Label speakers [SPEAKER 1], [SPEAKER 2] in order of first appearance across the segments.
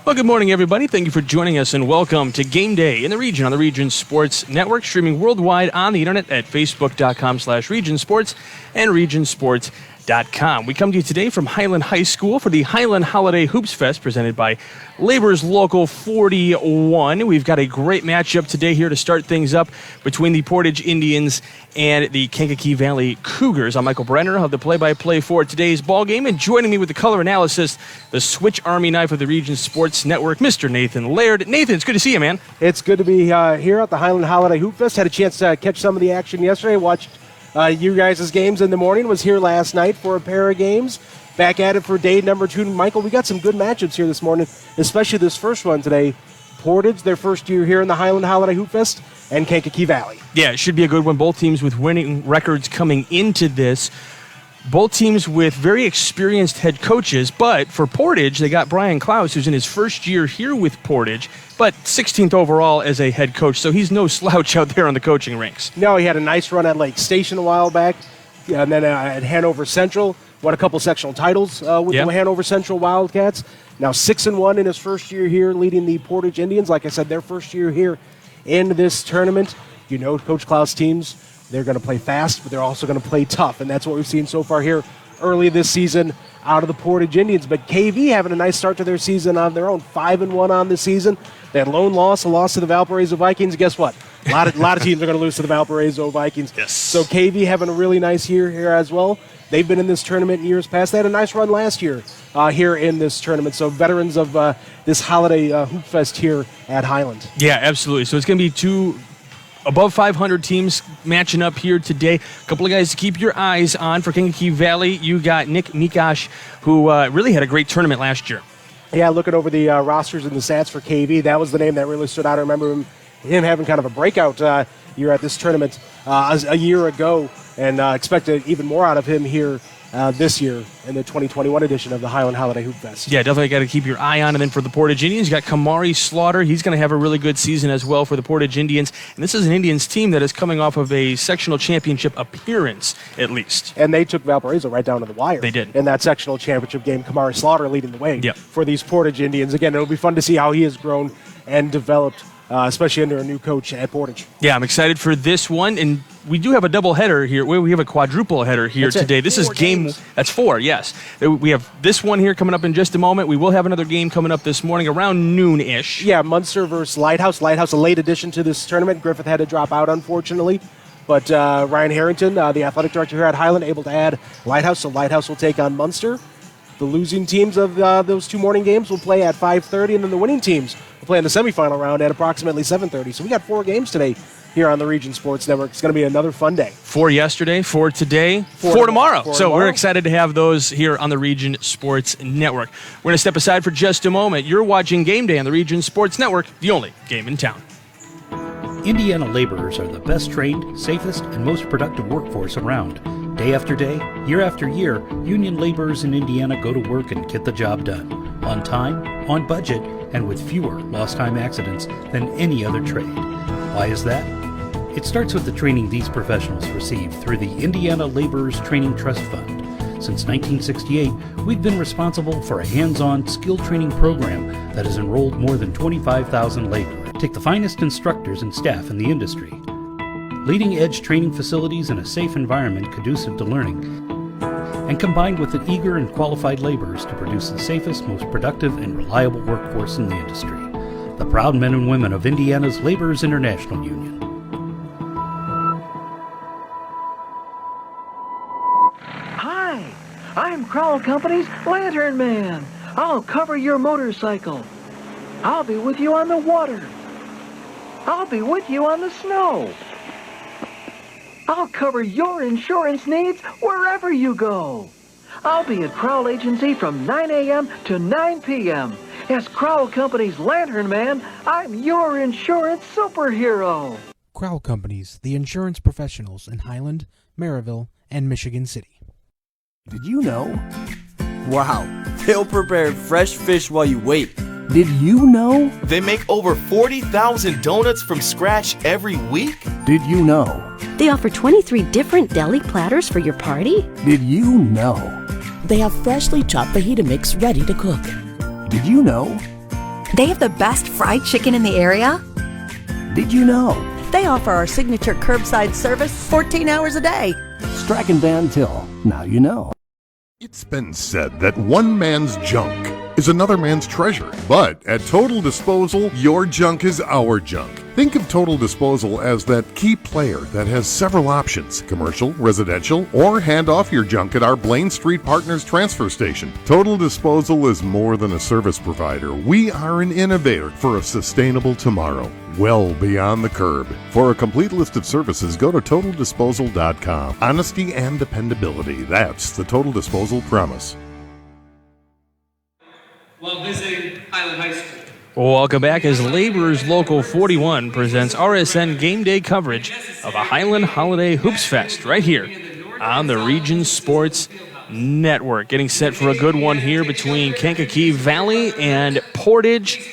[SPEAKER 1] Well, good morning, everybody. Thank you for joining us, and welcome to Game Day in the Region on the Region Sports Network, streaming worldwide on the internet at facebook.com/Region Sports and regionsports.com. We come to you today from Highland High School for the Highland Holiday Hoopfest presented by Labor's Local 41. We've got a great matchup today here to start things up between the Portage Indians and the Kankakee Valley Kougars. I'm Michael Brenner. I'll have the play-by-play for today's ball game, and joining me with the color analysis, the Switch Army knife of the Region Sports Network, Mr. Nathan Laird. Nathan, it's good to see you, man.
[SPEAKER 2] It's good to be here at the Highland Holiday Hoopfest. Had a chance to catch some of the action yesterday. Watched you guys' games in the morning. Was here last night for a pair of games. Back at it for day number 2. Michael, we got some good matchups here this morning, especially this first one today. Portage, their first year here in the Highland Holiday Hoopfest, and Kankakee Valley.
[SPEAKER 1] Yeah, it should be a good one. Both teams with winning records coming into this. Both teams with very experienced head coaches, but for Portage, they got Brian Klaus, who's in his first year here with Portage, but 16th overall as a head coach, so he's no slouch out there on the coaching ranks.
[SPEAKER 2] No, he had a nice run at Lake Station a while back, and then at Hanover Central. Won a couple sectional titles with the Hanover Central Wildcats. Now 6-1 in his first year here, leading the Portage Indians. Like I said, their first year here in this tournament. You know, Coach Klaus teams, they're going to play fast, but they're also going to play tough, and that's what we've seen so far here early this season out of the Portage Indians. But KV having a nice start to their season on their own, 5-1 on the season. They had a loss to the Valparaiso Vikings. Guess what? A lot of teams are going to lose to the Valparaiso Vikings.
[SPEAKER 1] Yes.
[SPEAKER 2] So KV having a really nice year here as well. They've been in this tournament in years past. They had a nice run last year here in this tournament. So veterans of this holiday Hoopfest here at Highland.
[SPEAKER 1] Yeah, absolutely. So it's going to be two above 500 teams matching up here today. A couple of guys to keep your eyes on for Kankakee Valley. You got Nick Mikosh, who really had a great tournament last year.
[SPEAKER 2] Yeah, looking over the rosters and the stats for KV, that was the name that really stood out. I remember him having kind of a breakout year at this tournament a year ago, and expect even more out of him here this year in the 2021 edition of the Highland Holiday Hoopfest.
[SPEAKER 1] Yeah, definitely got to keep your eye on. And then for the Portage Indians, you got Kamari Slaughter. He's going to have a really good season as well for the Portage Indians. And this is an Indians team that is coming off of a sectional championship appearance, at least.
[SPEAKER 2] And they took Valparaiso right down to the wire.
[SPEAKER 1] They did.
[SPEAKER 2] In that sectional championship game, Kamari Slaughter leading the way for these Portage Indians. Again, it'll be fun to see how he has grown and developed, especially under a new coach at Portage.
[SPEAKER 1] Yeah, I'm excited for this one. And we do have a double header here. We have a quadruple header here today. This is game. That's 4, yes. We have this one here coming up in just a moment. We will have another game coming up this morning around noon-ish.
[SPEAKER 2] Yeah, Munster versus Lighthouse. Lighthouse, a late addition to this tournament. Griffith had to drop out, unfortunately. But Ryan Harrington, the athletic director here at Highland, able to add Lighthouse. So Lighthouse will take on Munster. The losing teams of those 2 morning games will play at 5:30, and then the winning teams will play in the semifinal round at approximately 7:30. So we got 4 games today here on the Region Sports Network. It's going to be another fun day.
[SPEAKER 1] 4 yesterday, 4 today, 4 tomorrow. So we're excited to have those here on the Region Sports Network. We're going to step aside for just a moment. You're watching Game Day on the Region Sports Network, the only game in town.
[SPEAKER 3] Indiana laborers are the best trained, safest, and most productive workforce around. Day after day, year after year, union laborers in Indiana go to work and get the job done. On time, on budget, and with fewer lost time accidents than any other trade. Why is that? It starts with the training these professionals receive through the Indiana Laborers Training Trust Fund. Since 1968, we've been responsible for a hands-on skill training program that has enrolled more than 25,000 laborers. Take the finest instructors and staff in the industry. Leading-edge training facilities and a safe environment conducive to learning, and combined with the eager and qualified laborers to produce the safest, most productive, and reliable workforce in the industry. The proud men and women of Indiana's Laborers International Union.
[SPEAKER 4] Hi, I'm Crowell Company's Lantern Man. I'll cover your motorcycle. I'll be with you on the water. I'll be with you on the snow. I'll cover your insurance needs wherever you go. I'll be at Crowell Agency from 9 a.m. to 9 p.m. As Crowell Company's Lantern Man, I'm your insurance superhero.
[SPEAKER 5] Crowell Companies, the insurance professionals in Highland, Maryville, and Michigan City.
[SPEAKER 6] Did you know? Wow, they'll prepare fresh fish while you wait. Did you know?
[SPEAKER 7] They make over 40,000 donuts from scratch every week.
[SPEAKER 6] Did you know?
[SPEAKER 8] They offer 23 different deli platters for your party.
[SPEAKER 6] Did you know?
[SPEAKER 9] They have freshly chopped fajita mix ready to cook.
[SPEAKER 6] Did you know?
[SPEAKER 9] They have the best fried chicken in the area.
[SPEAKER 10] Did you know?
[SPEAKER 9] They offer our signature curbside service 14 hours a day.
[SPEAKER 10] Strachan Van Til. Now you know.
[SPEAKER 11] It's been said that one man's junk is another man's treasure. But at Total Disposal, your junk is our junk. Think of Total Disposal as that key player that has several options: commercial, residential, or hand off your junk at our Blaine Street Partners transfer station. Total Disposal is more than a service provider. We are an innovator for a sustainable tomorrow, well beyond the curb. For a complete list of services, go to TotalDisposal.com. Honesty and dependability, that's the Total Disposal promise.
[SPEAKER 12] While visiting Highland High School.
[SPEAKER 1] Welcome back as Laborers Local 41 presents RSN game day coverage of a Highland Holiday Hoops Fest right here on the Region Sports Network. Getting set for a good one here between Kankakee Valley and Portage.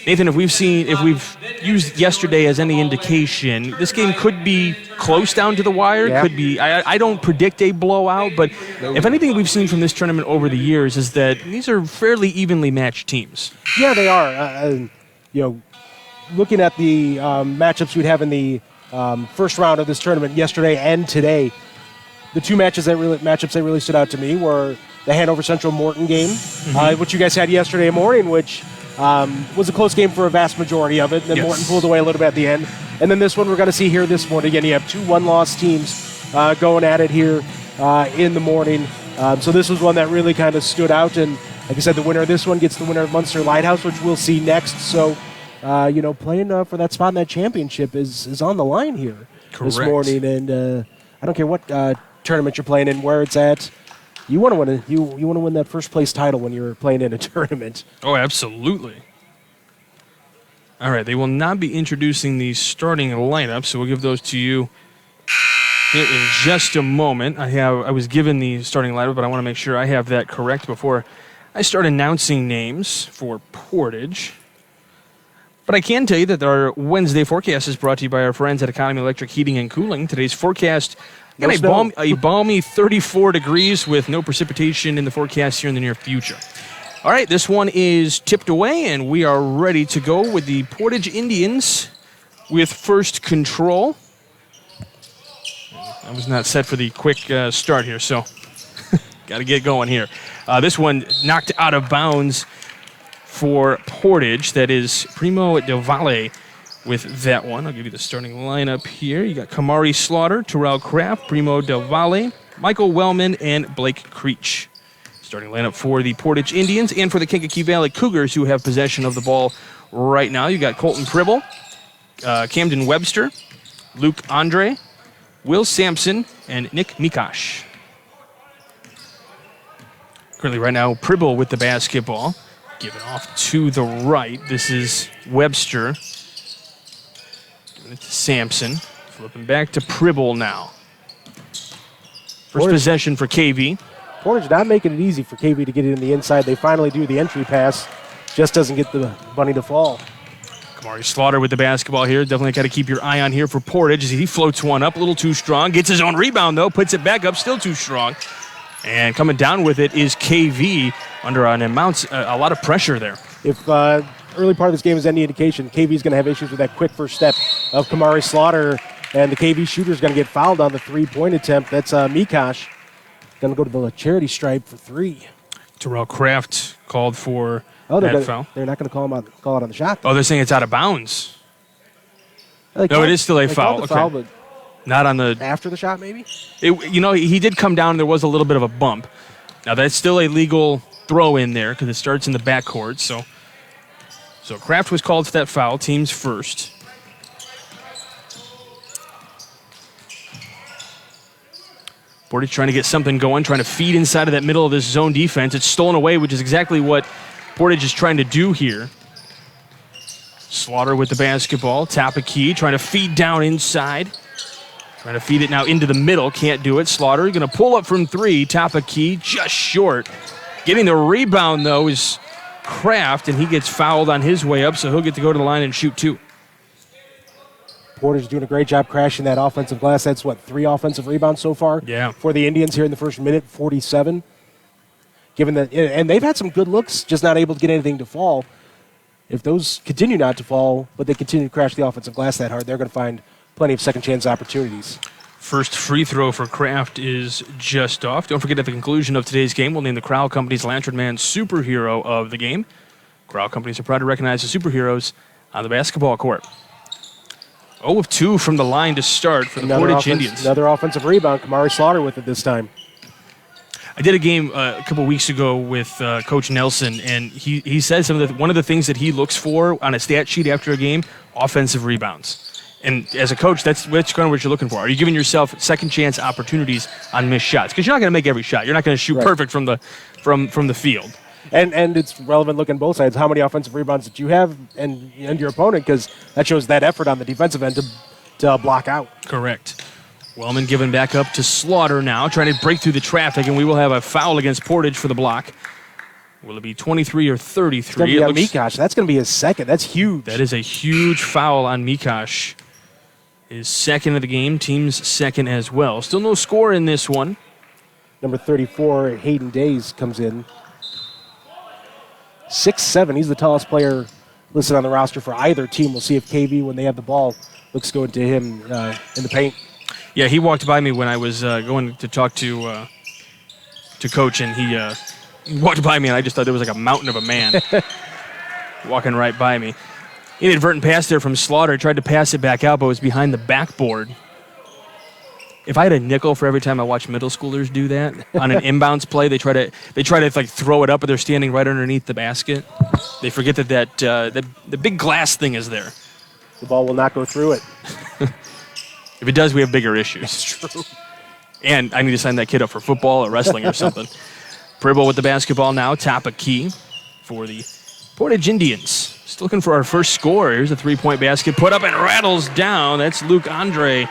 [SPEAKER 1] Nathan, if we've used yesterday as any indication, this game could be close down to the wire.
[SPEAKER 2] Yeah.
[SPEAKER 1] Could be. I don't predict a blowout, but if anything we've seen from this tournament over the years is that these are fairly evenly matched teams.
[SPEAKER 2] Yeah, they are. Looking at the matchups we'd have in the first round of this tournament yesterday and today, the two matchups that really stood out to me were the Hanover Central Morton game, which you guys had yesterday morning, which was a close game for a vast majority of it. And then
[SPEAKER 1] Yes.
[SPEAKER 2] Morton pulled away a little bit at the end. And then this one we're going to see here this morning. Again, you have two one-loss teams going at it here in the morning. So this was one that really kind of stood out. And like I said, the winner of this one gets the winner of Munster Lighthouse, which we'll see next. So, playing for that spot in that championship is on the line here this morning. And I don't care what tournament you're playing in, where it's at. You want to win you want to win that first place title when you're playing in a tournament.
[SPEAKER 1] Oh, absolutely. All right, they will not be introducing the starting lineup, so we'll give those to you here in just a moment. I was given the starting lineup, but I want to make sure I have that correct before I start announcing names for Portage. But I can tell you that our Wednesday forecast is brought to you by our friends at Economy Electric Heating and Cooling. Today's forecast, a balmy 34 degrees with no precipitation in the forecast here in the near future. All right, this one is tipped away, and we are ready to go with the Portage Indians with first control. I was not set for the quick start here, so got to get going here. This one knocked out of bounds for Portage. That is Primo Del Valle with that one. I'll give you the starting lineup here. You got Kamari Slaughter, Terrell Kraft, Primo Del Valle, Michael Wellman, and Blake Creech. Starting lineup for the Portage Indians and for the Kankakee Valley Cougars, who have possession of the ball right now. You got Colton Pribble, Camden Webster, Luke Andre, Will Sampson, and Nick Mikosh. Currently right now, Pribble with the basketball. Give it off to the right. This is Webster. Giving it to Sampson. Flipping back to Pribble now. First possession for KV.
[SPEAKER 2] Portage not making it easy for KV to get it in the inside. They finally do the entry pass. Just doesn't get the bunny to fall.
[SPEAKER 1] Kamari Slaughter with the basketball here. Definitely got to keep your eye on here for Portage as he floats one up a little too strong. Gets his own rebound, though. Puts it back up, still too strong. And coming down with it is KV under a lot of pressure there.
[SPEAKER 2] If early part of this game is any indication, KV is going to have issues with that quick first step of Kamari Slaughter, and the KV shooter is going to get fouled on the three-point attempt. That's Mikosh. Going to go to the charity stripe for three.
[SPEAKER 1] Terrell Kraft called for that foul.
[SPEAKER 2] They're not going to call it on the shot.
[SPEAKER 1] Oh, they're saying it's out of bounds. No, it is still a foul.
[SPEAKER 2] Okay. Foul, but
[SPEAKER 1] not on the
[SPEAKER 2] after the shot, maybe.
[SPEAKER 1] He did come down. There was a little bit of a bump. Now that's still a legal throw in there because it starts in the backcourt. So Kraft was called for that foul. Teams first. Portage trying to get something going, trying to feed inside of that middle of this zone defense. It's stolen away, which is exactly what Portage is trying to do here. Slaughter with the basketball. Tapakey trying to feed down inside. Trying to feed it now into the middle. Can't do it. Slaughter going to pull up from three. Tapakey just short. Getting the rebound, though, is Kraft, and he gets fouled on his way up, so he'll get to go to the line and shoot two.
[SPEAKER 2] Portage doing a great job crashing that offensive glass. That's, 3 offensive rebounds so far for the Indians here in the first minute, 47. Given that, and they've had some good looks, just not able to get anything to fall. if those continue not to fall, but they continue to crash the offensive glass that hard, they're going to find plenty of second chance opportunities.
[SPEAKER 1] First free throw for Kraft is just off. Don't forget, at the conclusion of today's game, we'll name the Crowell Company's Lantern Man superhero of the game. Crowell Companies are proud to recognize the superheroes on the basketball court. 0 of 2 from the line to start for the Portage Indians.
[SPEAKER 2] Another offensive rebound. Kamari Slaughter with it this time.
[SPEAKER 1] I did a game a couple weeks ago with Coach Nelson, and he said one of the things that he looks for on a stat sheet after a game, offensive rebounds. And as a coach, that's kind of what you're looking for. Are you giving yourself second chance opportunities on missed shots? Because you're not going to make every shot. You're not going to shoot perfect from the field.
[SPEAKER 2] And it's relevant looking both sides. How many offensive rebounds that you have and your opponent, because that shows that effort on the defensive end to block out.
[SPEAKER 1] Correct. Wellman given back up to Slaughter now, trying to break through the traffic, and we will have a foul against Portage for the block. Will it be 23 or 33?
[SPEAKER 2] It's going to be on Mikosh. That's going to be his second. That's huge.
[SPEAKER 1] That is a huge foul on Mikosh. His second of the game, team's second as well. Still no score in this one.
[SPEAKER 2] Number 34, Hayden Days, comes in. 6'7". He's the tallest player listed on the roster for either team. We'll see if KV, when they have the ball, looks good to him in the paint.
[SPEAKER 1] Yeah, he walked by me when I was going to talk to Coach, and he walked by me, and I just thought there was like a mountain of a man walking right by me. Inadvertent pass there from Slaughter. Tried to pass it back out, but was behind the backboard. If I had a nickel for every time I watch middle schoolers do that on an inbounds play, they try to like throw it up, but they're standing right underneath the basket. They forget that the big glass thing is there.
[SPEAKER 2] The ball will not go through it.
[SPEAKER 1] If it does, we have bigger issues.
[SPEAKER 2] That's true.
[SPEAKER 1] And I need to sign that kid up for football or wrestling or something. Pribble with the basketball now, top a key for the Portage Indians. Just looking for our first score. Here's a three-point basket put up and rattles down. That's Luke Andre.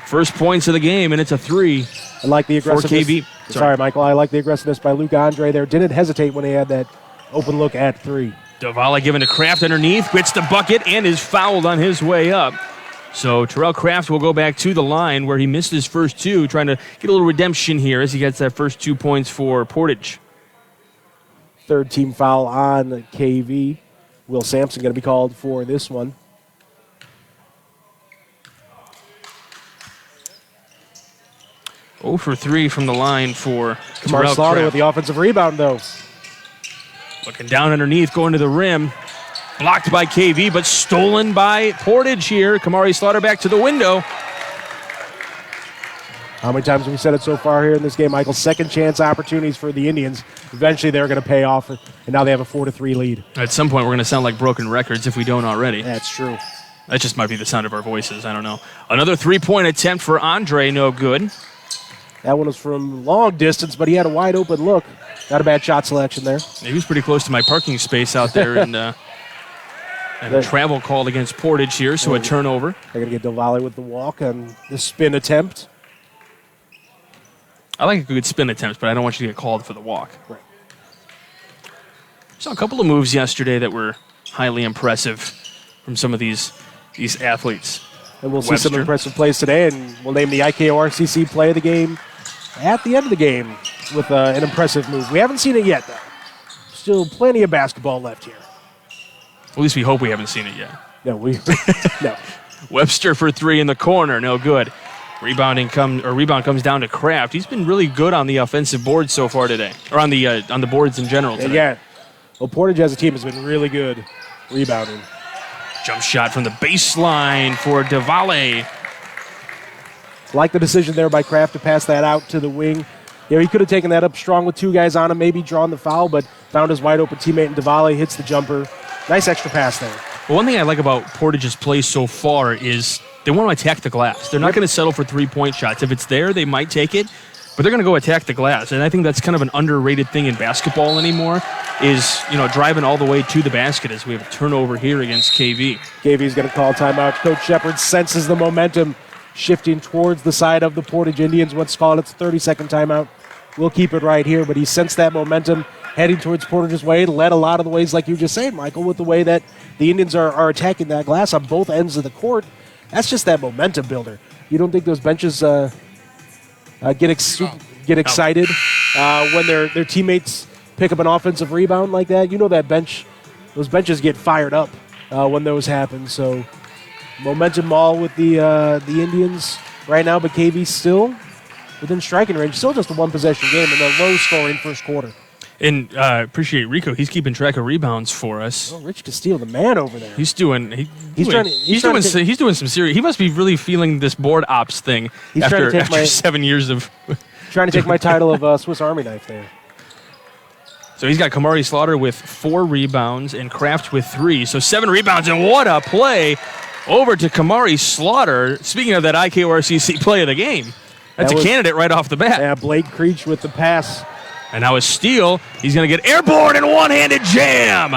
[SPEAKER 1] First points of the game, and it's a 3.
[SPEAKER 2] I like the aggressiveness.
[SPEAKER 1] For KV.
[SPEAKER 2] Sorry, Michael. I like the aggressiveness by Luke Andre there. Didn't hesitate when he had that open look at 3.
[SPEAKER 1] Davala given to Kraft underneath, gets the bucket, and is fouled on his way up. So Terrell Kraft will go back to the line where he missed his first 2, trying to get a little redemption here as he gets that first 2 points for Portage.
[SPEAKER 2] Third team foul on KV. Will Sampson going to be called for this one.
[SPEAKER 1] For 3 from the line for
[SPEAKER 2] Kamar
[SPEAKER 1] Terrell
[SPEAKER 2] Slaughter
[SPEAKER 1] Kraft.
[SPEAKER 2] with the offensive rebound, though.
[SPEAKER 1] Looking down underneath, going to the rim. Blocked by KV, but stolen by Portage here. Kamari Slaughter back to the window.
[SPEAKER 2] How many times have we said it so far here in this game, Michael? Second chance opportunities for the Indians. Eventually they're going to pay off, and now they have a 4-3 lead.
[SPEAKER 1] At some point we're going to sound like broken records if we don't already.
[SPEAKER 2] That's true.
[SPEAKER 1] That just might be the sound of our voices. I don't know. Another 3-point attempt for Andre, no good.
[SPEAKER 2] That one was from long distance, but he had a wide open look. Not a bad shot selection there.
[SPEAKER 1] He was pretty close to my parking space out there, and a travel called against Portage here, so a turnover.
[SPEAKER 2] They're going to get Davali with the walk and the spin attempt.
[SPEAKER 1] I like a good spin attempt, but I don't want you to get called for the walk.
[SPEAKER 2] Right.
[SPEAKER 1] Saw a couple of moves yesterday that were highly impressive from some of these athletes.
[SPEAKER 2] And we'll see some impressive plays today, and we'll name the IKORCC play of the game at the end of the game with an impressive move. We haven't seen it yet, though. Still plenty of basketball left here.
[SPEAKER 1] At least we hope we haven't seen it yet.
[SPEAKER 2] No, no.
[SPEAKER 1] Webster for 3 in the corner, no good. Rebound comes down to Kraft. He's been really good on the offensive boards so far today, or on the boards in general today.
[SPEAKER 2] Yeah. Well, Portage as a team has been really good rebounding.
[SPEAKER 1] Jump shot from the baseline for Davale.
[SPEAKER 2] Like the decision there by Kraft to pass that out to the wing. You know, he could have taken that up strong with 2 guys on him, maybe drawn the foul, but found his wide open teammate in Davale, hits the jumper. Nice extra pass there.
[SPEAKER 1] Well, one thing I like about Portage's play so far is they want to attack the glass. They're not going to settle for 3-point shots. If it's there, they might take it, but they're going to go attack the glass. And I think that's kind of an underrated thing in basketball anymore is, driving all the way to the basket as we have a turnover here against KV.
[SPEAKER 2] KV's going to call timeout. Coach Shepard senses the momentum shifting towards the side of the Portage Indians. What's called its 30-second timeout. We'll keep it right here, but he sensed that momentum heading towards Portage's way, led a lot of the ways, like you just said, Michael, with the way that the Indians are attacking that glass on both ends of the court. That's just that momentum builder. You don't think those benches get excited when their teammates pick up an offensive rebound like that? You know that bench those benches get fired up when those happen. So momentum all with the Indians right now, but KV still within striking range. Still just a one-possession game in a low-scoring first quarter.
[SPEAKER 1] And appreciate Rico. He's keeping track of rebounds for us.
[SPEAKER 2] Oh, Rich Castillo, the man over there.
[SPEAKER 1] He's doing some serious. He must be really feeling this board ops thing after 7 years of
[SPEAKER 2] trying to take my title of Swiss Army knife there.
[SPEAKER 1] So he's got Kamari Slaughter with 4 rebounds and Kraft with 3. So 7 rebounds, and what a play over to Kamari Slaughter. Speaking of that IKORCC play of the game, that's a candidate right off the bat.
[SPEAKER 2] Yeah, Blake Creech with the pass.
[SPEAKER 1] And now a steal. He's going to get airborne and one-handed jam.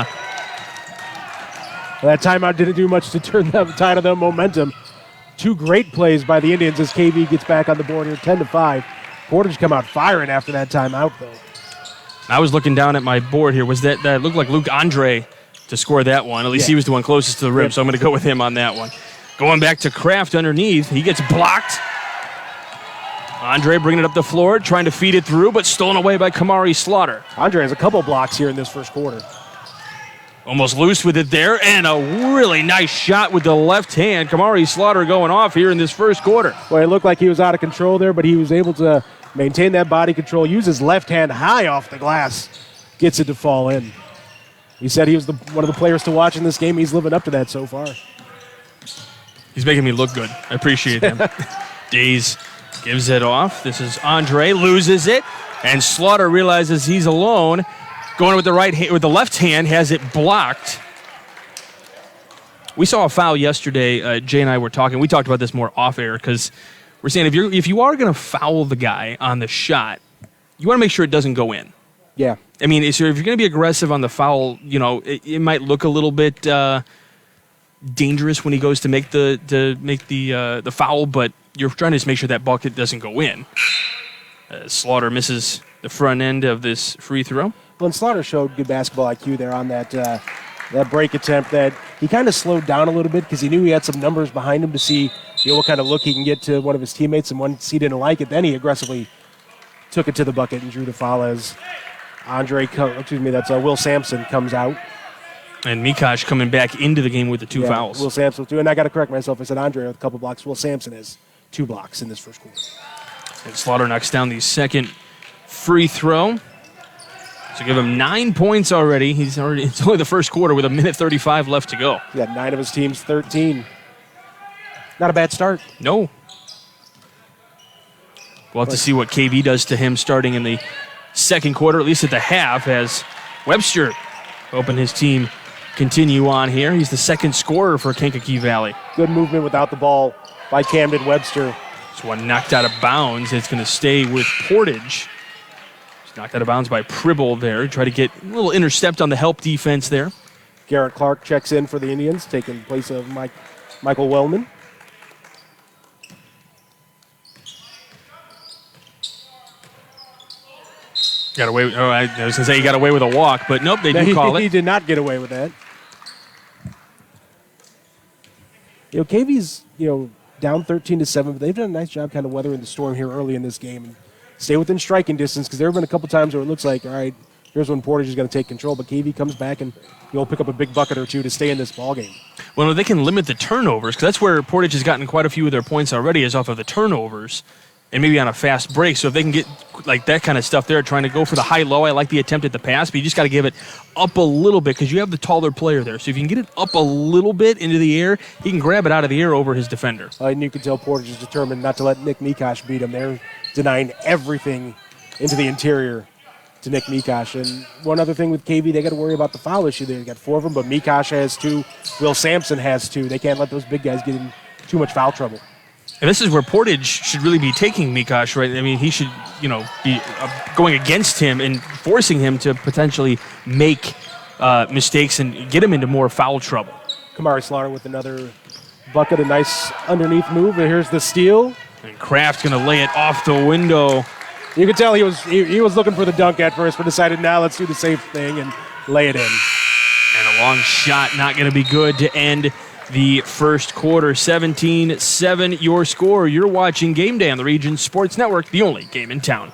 [SPEAKER 2] That timeout didn't do much to turn the tide of the momentum. 2 great plays by the Indians as KV gets back on the board here, 10-5. Portage come out firing after that timeout, though.
[SPEAKER 1] I was looking down at my board here. Was that looked like Luke Andre to score that one? At least he was the one closest to the rim, so I'm going to go with him on that one. Going back to Kraft underneath. He gets blocked. Andre bringing it up the floor, trying to feed it through, but stolen away by Kamari Slaughter.
[SPEAKER 2] Andre has a couple blocks here in this first quarter.
[SPEAKER 1] Almost loose with it there, and a really nice shot with the left hand. Kamari Slaughter going off here in this first quarter.
[SPEAKER 2] Well, it looked like he was out of control there, but he was able to maintain that body control, use his left hand high off the glass, gets it to fall in. He said he was one of the players to watch in this game. He's living up to that so far.
[SPEAKER 1] He's making me look good. I appreciate him. Days gives it off. This is Andre, loses it, and Slaughter realizes he's alone. Going with the right hand, with the left hand, has it blocked. We saw a foul yesterday. Jay and I were talking. We talked about this more off air because we're saying if you are going to foul the guy on the shot, you want to make sure it doesn't go in.
[SPEAKER 2] Yeah.
[SPEAKER 1] I mean, so if you're going to be aggressive on the foul, it might look a little bit dangerous when he goes to make the foul, but you're trying to just make sure that bucket doesn't go in. Slaughter misses the front end of this free throw.
[SPEAKER 2] Well, and Slaughter showed good basketball IQ there on that break attempt. That he kind of slowed down a little bit because he knew he had some numbers behind him to see what kind of look he can get to one of his teammates. And once he didn't like it, then he aggressively took it to the bucket and drew the foul as Will Sampson comes out.
[SPEAKER 1] And Mikosh coming back into the game with the 2 fouls.
[SPEAKER 2] Will Sampson too. And I got to correct myself. I said Andre with a couple blocks. Will Sampson has 2 blocks in this first quarter.
[SPEAKER 1] And Slaughter knocks down the second free throw. So give him 9 points already. It's only the first quarter with 1:35 left to go.
[SPEAKER 2] Yeah, 9 of his team's 13. Not a bad start.
[SPEAKER 1] No. We'll have to see what KV does to him starting in the second quarter, at least at the half, as Webster hoping his team continue on here. He's the second scorer for Kankakee Valley.
[SPEAKER 2] Good movement without the ball by Camden Webster.
[SPEAKER 1] This one knocked out of bounds. It's going to stay with Portage. He's knocked out of bounds by Pribble there. Try to get a little intercept on the help defense there.
[SPEAKER 2] Garrett Clark checks in for the Indians, taking the place of Michael Wellman.
[SPEAKER 1] Got away. I was going to say he got away with a walk, but nope, they do call it.
[SPEAKER 2] He did not get away with that. KV's down 13-7, but they've done a nice job kind of weathering the storm here early in this game and stay within striking distance because there have been a couple times where it looks like, all right, here's when Portage is going to take control, but KV comes back and pick up a big bucket or two to stay in this ball game.
[SPEAKER 1] Well, they can limit the turnovers because that's where Portage has gotten quite a few of their points already is off of the turnovers. And maybe on a fast break. So if they can get like that kind of stuff there, trying to go for the high-low, I like the attempt at the pass, but you just got to give it up a little bit because you have the taller player there. So if you can get it up a little bit into the air, he can grab it out of the air over his defender.
[SPEAKER 2] And you can tell Portage is determined not to let Nick Mikosh beat him. They're denying everything into the interior to Nick Mikosh. And one other thing with KV, they got to worry about the foul issue. They got 4 of them, but Mikosh has 2. Will Sampson has 2. They can't let those big guys get in too much foul trouble.
[SPEAKER 1] And this is where Portage should really be taking Mikosh, right? I mean, he should, be going against him and forcing him to potentially make mistakes and get him into more foul trouble.
[SPEAKER 2] Kamari Slaughter with another bucket, a nice underneath move. And here's the steal.
[SPEAKER 1] And Kraft's going to lay it off the window.
[SPEAKER 2] You can tell he was looking for the dunk at first, but decided now let's do the safe thing and lay it in.
[SPEAKER 1] And a long shot, not going to be good to end the first quarter. 17-7 your score. You're watching Game Day on the Region Sports Network, the only game in town.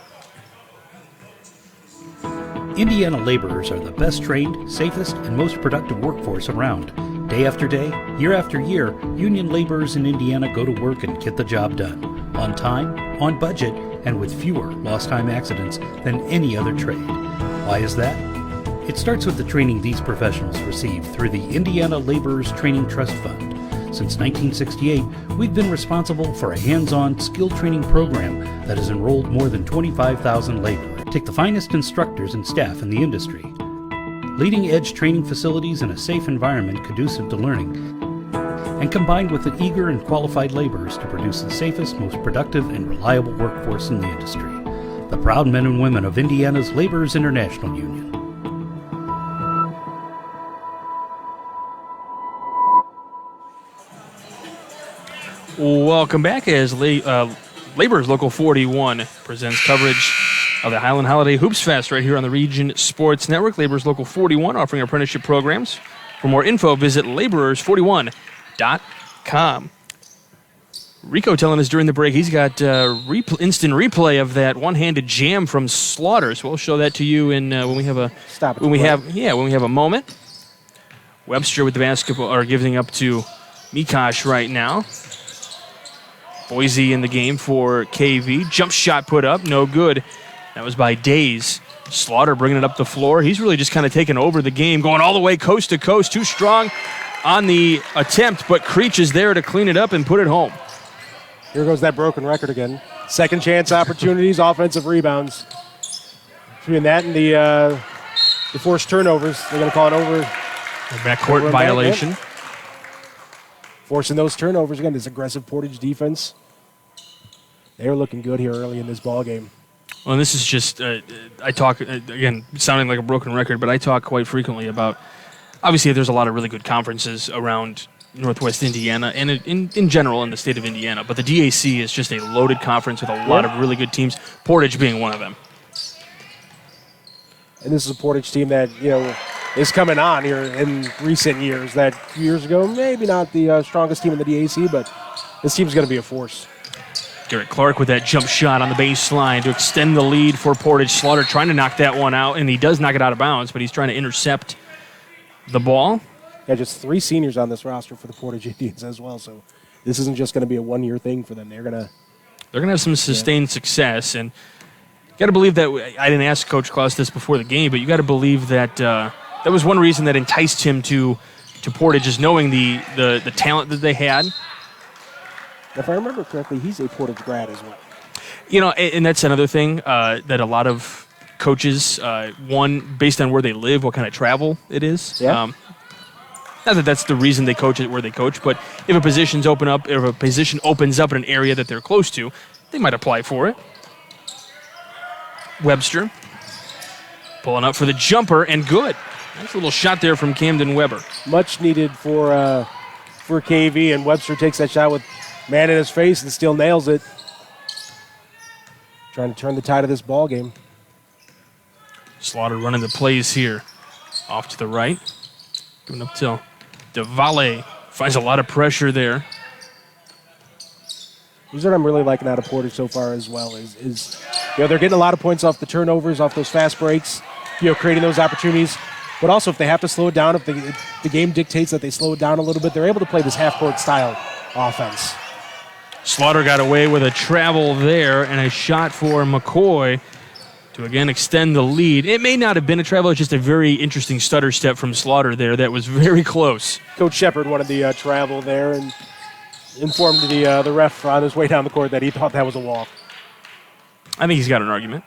[SPEAKER 3] Indiana laborers are the best trained, safest, and most productive workforce around. Day after day, year after year, union laborers in Indiana go to work and get the job done. On time, on budget, and with fewer lost time accidents than any other trade. Why is that? It starts with the training these professionals receive through the Indiana Laborers Training Trust Fund. Since 1968, we've been responsible for a hands-on skill training program that has enrolled more than 25,000 laborers. Take the finest instructors and staff in the industry. Leading-edge training facilities in a safe environment conducive to learning, and combined with the eager and qualified laborers to produce the safest, most productive, and reliable workforce in the industry. The proud men and women of Indiana's Laborers International Union.
[SPEAKER 1] Welcome back as Laborers Local 41 presents coverage of the Highland Holiday Hoops Fest right here on the Region Sports Network. Laborers Local 41 offering apprenticeship programs. For more info, visit laborers41.com. Rico telling us during the break he's got instant replay of that one-handed jam from Slaughter. So we'll show that to you in when we have a moment. Webster with the basketball are giving up to Mikosh right now. Boise in the game for KV. Jump shot put up, no good. That was by Days. Slaughter bringing it up the floor. He's really just kind of taking over the game, going all the way coast to coast. Too strong on the attempt, but Creech is there to clean it up and put it home.
[SPEAKER 2] Here goes that broken record again. Second chance opportunities, offensive rebounds. Between that and the forced turnovers, they're going to call it over.
[SPEAKER 1] Backcourt violation.
[SPEAKER 2] Forcing those turnovers again. This aggressive Portage defense. They're looking good here early in this ball game.
[SPEAKER 1] Well, and this is just, I talk, again, sounding like a broken record, but I talk quite frequently about, obviously there's a lot of really good conferences around Northwest Indiana and in general in the state of Indiana, but the DAC is just a loaded conference with a lot of really good teams, Portage being one of them.
[SPEAKER 2] And this is a Portage team that, is coming on here in recent years. That a few years ago, maybe not the strongest team in the DAC, but this team's going to be a force.
[SPEAKER 1] Garrett Clark with that jump shot on the baseline to extend the lead for Portage. Slaughter trying to knock that one out, and he does knock it out of bounds, but he's trying to intercept the ball.
[SPEAKER 2] Yeah, just 3 seniors on this roster for the Portage Indians as well, so this isn't just going to be a one-year thing for them. They're going to
[SPEAKER 1] have some sustained success, and you got to believe that. I didn't ask Coach Klaus this before the game, but you got to believe that that was one reason that enticed him to Portage, is knowing the talent that they had.
[SPEAKER 2] If I remember correctly, he's a Portage grad as well.
[SPEAKER 1] And that's another thing that a lot of coaches, based on where they live, what kind of travel it is.
[SPEAKER 2] Yeah.
[SPEAKER 1] Not that that's the reason they coach it where they coach, but if a position opens up in an area that they're close to, they might apply for it. Webster pulling up for the jumper, and good. Nice little shot there from Camden Weber.
[SPEAKER 2] Much needed for KV, and Webster takes that shot with man in his face and still nails it. Trying to turn the tide of this ball game.
[SPEAKER 1] Slaughter running the plays here. Off to the right. Giving up till DeValle. Finds a lot of pressure there.
[SPEAKER 2] Here's what I'm really liking out of Portage so far as well is they're getting a lot of points off the turnovers, off those fast breaks, creating those opportunities. But also, if they have to slow it down, if the game dictates that they slow it down a little bit, they're able to play this half-court style offense.
[SPEAKER 1] Slaughter got away with a travel there and a shot for McCoy to again extend the lead. It may not have been a travel, it's just a very interesting stutter step from Slaughter there that was very close.
[SPEAKER 2] Coach Shepard wanted the travel there and informed the ref on his way down the court that he thought that was a walk.
[SPEAKER 1] I think he's got an argument.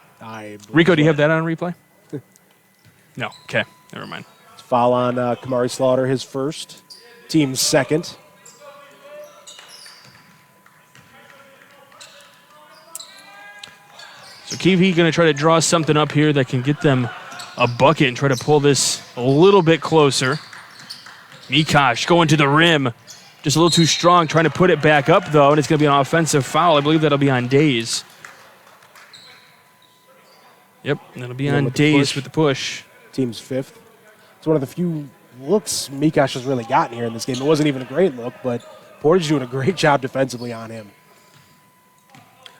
[SPEAKER 1] Rico, do you have that on replay? No. Okay. Never mind.
[SPEAKER 2] It's foul on Kamari Slaughter, his first, team's second.
[SPEAKER 1] So KV going to try to draw something up here that can get them a bucket and try to pull this a little bit closer. Mikosh going to the rim. Just a little too strong, trying to put it back up, though, and it's going to be an offensive foul. I believe that'll be on Days. Yep, that'll be on Days with the push.
[SPEAKER 2] Team's fifth. It's one of the few looks Mikosh has really gotten here in this game. It wasn't even a great look, but Portage doing a great job defensively on him.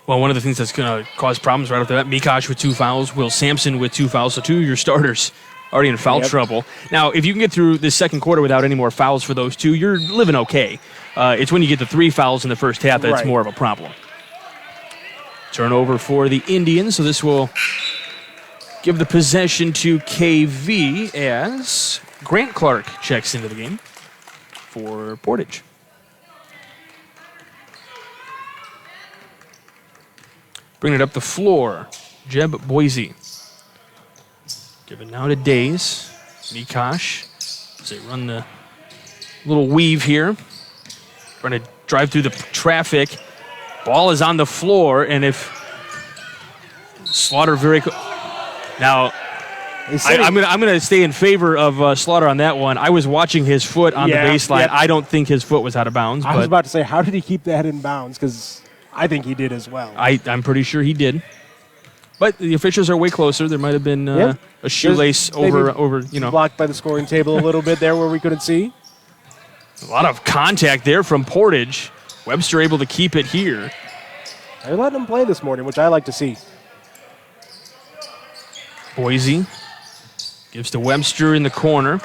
[SPEAKER 1] Well, one of the things that's going to cause problems right off the bat, Mikosh with 2 fouls, Will Sampson with 2 fouls, so 2 of your starters already in foul trouble. Now, if you can get through this second quarter without any more fouls for those 2, you're living okay. It's when you get the 3 fouls in the first half that's more of a problem. Turnover for the Indians, so this will give the possession to KV as Grant Clark checks into the game for Portage. Bringing it up the floor, Jeb Boise. Give it now to Days. Mikosh as they run the little weave here. Trying to drive through the traffic. Ball is on the floor, and if Slaughter now, I'm gonna stay in favor of Slaughter on that one. I was watching his foot on the baseline. I don't think his foot was out of bounds.
[SPEAKER 2] I was about to say, how did he keep that in bounds? Because I think he did as well.
[SPEAKER 1] I'm pretty sure he did. But the officials are way closer. There might have been a shoelace over,
[SPEAKER 2] blocked by the scoring table a little bit there where we couldn't see.
[SPEAKER 1] A lot of contact there from Portage. Webster able to keep it here.
[SPEAKER 2] They're letting him play this morning, which I like to see.
[SPEAKER 1] Boise gives to Webster in the corner.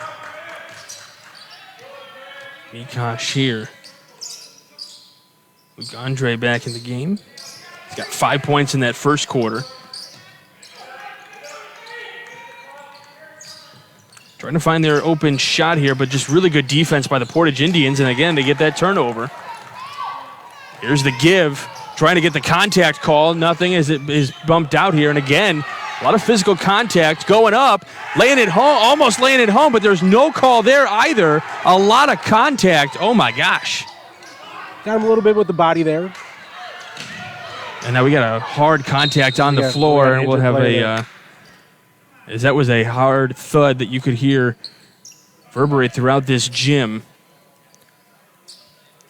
[SPEAKER 1] Mikosh here. Luke Andre back in the game. He's got 5 points in that first quarter. Trying to find their open shot here, but just really good defense by the Portage Indians. And again, they get that turnover. Here's the give. Trying to get the contact call. Nothing as it is bumped out here. And again, a lot of physical contact going up, laying it home, almost laying it home, but there's no call there either. A lot of contact. Oh my gosh.
[SPEAKER 2] Got him a little bit with the body there.
[SPEAKER 1] And now we got a hard contact on the floor, and we'll have that was a hard thud that you could hear reverberate throughout this gym.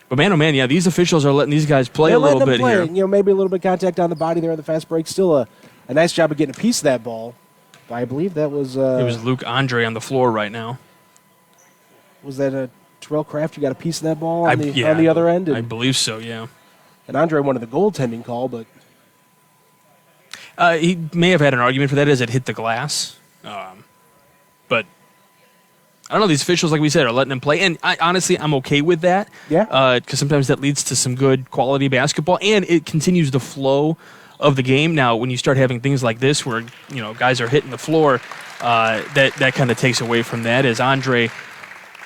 [SPEAKER 1] But man, oh man, yeah, these officials are letting these guys play a little bit here.
[SPEAKER 2] Maybe a little bit of contact on the body there on the fast break. Still a nice job of getting a piece of that ball. But I believe that was...
[SPEAKER 1] it was Luke Andre on the floor right now.
[SPEAKER 2] Was that a Terrell Kraft? You got a piece of that ball on the other end?
[SPEAKER 1] I believe so, yeah.
[SPEAKER 2] And Andre wanted the goaltending call, but...
[SPEAKER 1] he may have had an argument for that as it hit the glass. But I don't know. These officials, like we said, are letting them play. And honestly, I'm okay with that.
[SPEAKER 2] Yeah.
[SPEAKER 1] Because sometimes that leads to some good quality basketball. And it continues the flow of the game. Now, when you start having things like this where, guys are hitting the floor, that kind of takes away from that as Andre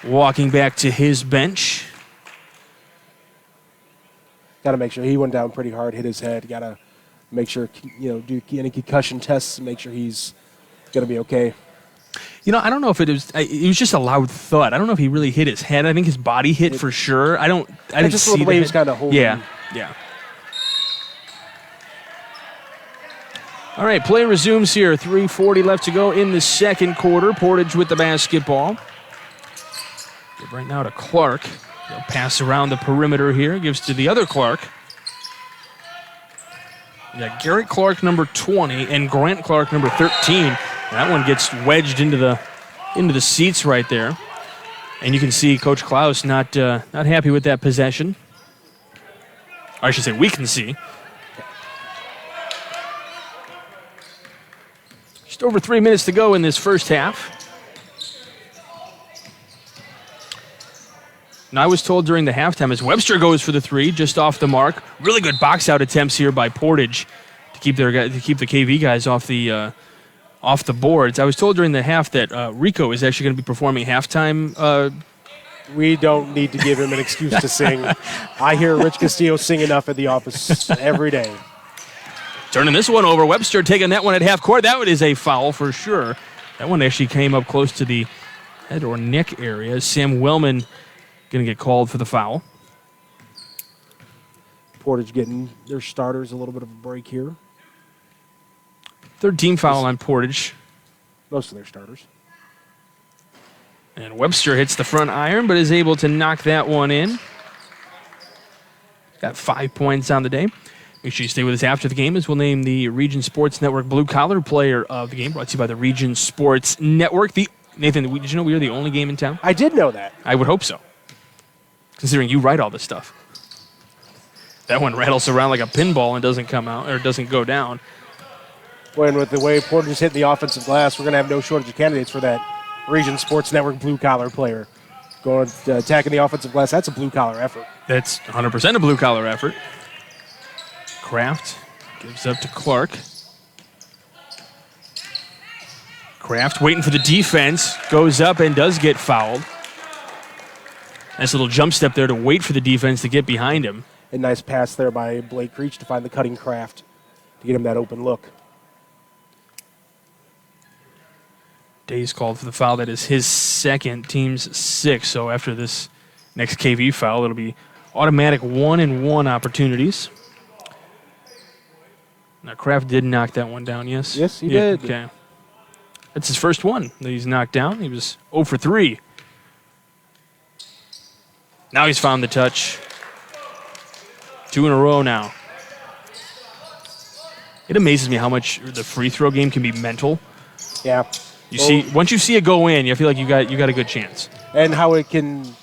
[SPEAKER 1] walking back to his bench.
[SPEAKER 2] Got to make sure he went down pretty hard, hit his head. Got to make sure, do any concussion tests and make sure he's going to be okay.
[SPEAKER 1] I don't know if it was just a loud thud. I don't know if he really hit his head. I think his body hit for sure. I didn't
[SPEAKER 2] just
[SPEAKER 1] see
[SPEAKER 2] the way he was kind of holding.
[SPEAKER 1] Yeah. All right, play resumes here. 3:40 left to go in the second quarter. Portage with the basketball. Give right now to Clark. He'll pass around the perimeter here. Gives to the other Clark. You got Garrett Clark, number 20, and Grant Clark, number 13. That one gets wedged into the seats right there. And you can see Coach Klaus not happy with that possession. Or I should say we can see. Just over 3 minutes to go in this first half. Now I was told during the halftime as Webster goes for the 3, just off the mark. Really good box out attempts here by Portage to keep the KV guys off the boards. I was told during the half that Rico is actually going to be performing halftime.
[SPEAKER 2] We don't need to give him an excuse to sing. I hear Rich Castillo sing enough at the office every day.
[SPEAKER 1] Turning this one over. Webster taking that one at half court. That one is a foul for sure. That one actually came up close to the head or neck area. Sam Wellman going to get called for the foul.
[SPEAKER 2] Portage getting their starters a little bit of a break here.
[SPEAKER 1] Third team foul on Portage.
[SPEAKER 2] Most of their starters.
[SPEAKER 1] And Webster hits the front iron, but is able to knock that one in. Got 5 points on the day. Make sure you stay with us after the game as we'll name the Region Sports Network Blue Collar Player of the Game, brought to you by the Region Sports Network. Nathan, did you know we are the only game in town?
[SPEAKER 2] I did know that.
[SPEAKER 1] I would hope so, considering you write all this stuff. That one rattles around like a pinball and doesn't come out or doesn't go down.
[SPEAKER 2] Boy, and with the way Portage is hitting the offensive glass, we're going to have no shortage of candidates for that Region Sports Network blue-collar player. Going attacking the offensive glass, that's a blue-collar effort.
[SPEAKER 1] That's 100% a blue-collar effort. Kraft gives up to Clark. Kraft waiting for the defense, goes up and does get fouled. Nice little jump step there to wait for the defense to get behind him.
[SPEAKER 2] A nice pass there by Blake Creech to find the cutting Kraft to get him that open look.
[SPEAKER 1] Day's called for the foul. That is his second, team's sixth. So after this next KV foul, it'll be automatic 1-and-1 opportunities. Now, Kraft did knock that one down, yes?
[SPEAKER 2] Yes, he did.
[SPEAKER 1] Okay. That's his first one that he's knocked down. He was 0 for 3. Now he's found the touch. 2 in a row now. It amazes me how much the free throw game can be mental.
[SPEAKER 2] Yeah.
[SPEAKER 1] Once you see it go in, you feel like you got a good chance.
[SPEAKER 2] And how it can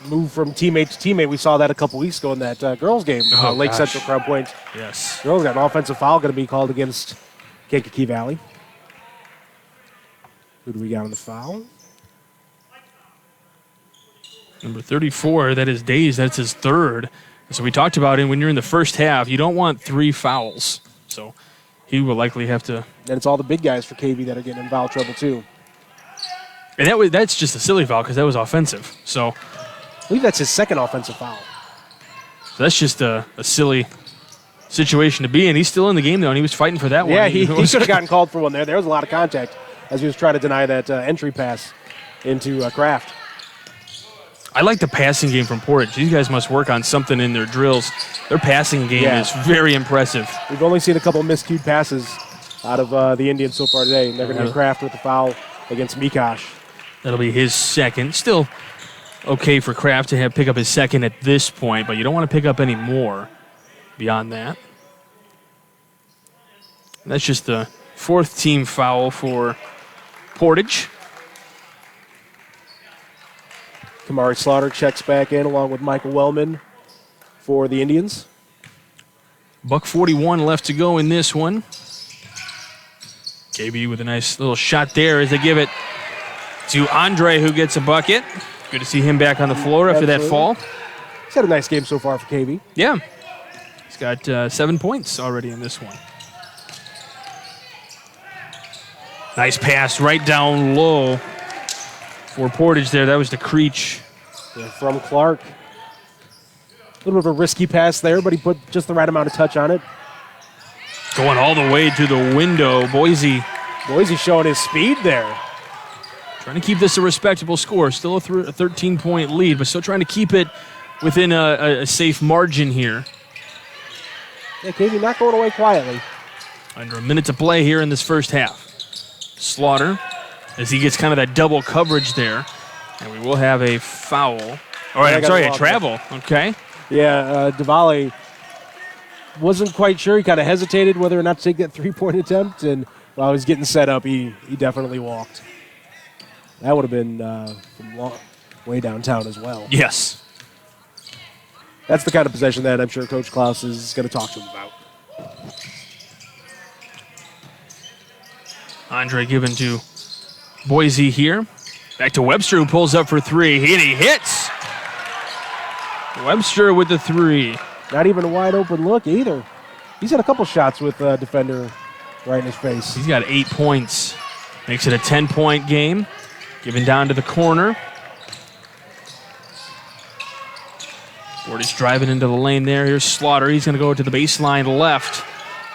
[SPEAKER 2] move from teammate to teammate. We saw that a couple weeks ago in that girls game, Lake Central Crown Point.
[SPEAKER 1] Yes.
[SPEAKER 2] Girls got an offensive foul going to be called against Kankakee Valley. Who do we got on the foul?
[SPEAKER 1] Number 34, that is Days. That's his third. So we talked about it when you're in the first half, you don't want 3 fouls. So he will likely have to.
[SPEAKER 2] And it's all the big guys for KV that are getting in foul trouble too.
[SPEAKER 1] And that's just a silly foul because that was offensive. So
[SPEAKER 2] I believe that's his second offensive foul.
[SPEAKER 1] So that's just a silly situation to be in. He's still in the game though, and he was fighting for that one.
[SPEAKER 2] Yeah, he should have gotten called for one there. There was a lot of contact as he was trying to deny that entry pass into Kraft.
[SPEAKER 1] I like the passing game from Portage. These guys must work on something in their drills. Their passing game is very impressive.
[SPEAKER 2] We've only seen a couple miscued passes out of the Indians so far today, and they're going to get Kraft with the foul against Mikosh.
[SPEAKER 1] That'll be his second. Still okay for Kraft to pick up his second at this point, but you don't want to pick up any more beyond that. And that's just the 4th team foul for Portage.
[SPEAKER 2] Kamari Slaughter checks back in along with Michael Wellman for the Indians.
[SPEAKER 1] $1:41 left to go in this one. KB with a nice little shot there as they give it to Andre, who gets a bucket. Good to see him back on the floor after that fall.
[SPEAKER 2] He's had a nice game so far for KB.
[SPEAKER 1] Yeah. He's got 7 points already in this one. Nice pass right down low for Portage there. That was to Creech.
[SPEAKER 2] Yeah, from Clark. A little bit of a risky pass there, but he put just the right amount of touch on it.
[SPEAKER 1] Going all the way to the window. Boise
[SPEAKER 2] showing his speed there.
[SPEAKER 1] Trying to keep this a respectable score. Still a 13-point lead, but still trying to keep it within a safe margin here.
[SPEAKER 2] Yeah, KB not going away quietly.
[SPEAKER 1] Under a minute to play here in this first half. Slaughter, as he gets kind of that double coverage there. And we will have a foul. All right, a travel. Okay.
[SPEAKER 2] Yeah, Diwali wasn't quite sure. He kind of hesitated whether or not to take that three-point attempt. And while he was getting set up, he definitely walked. That would have been from way downtown as well.
[SPEAKER 1] Yes.
[SPEAKER 2] That's the kind of possession that I'm sure Coach Klaus is going to talk to him about.
[SPEAKER 1] Andre given to Boise here. Back to Webster, who pulls up for 3. And he hits. Webster with the 3.
[SPEAKER 2] Not even a wide open look either. He's had a couple shots with the defender right in his face.
[SPEAKER 1] He's got 8 points. Makes it a 10-point game. Given down to the corner. Portage driving into the lane there. Here's Slaughter. He's going to go to the baseline left.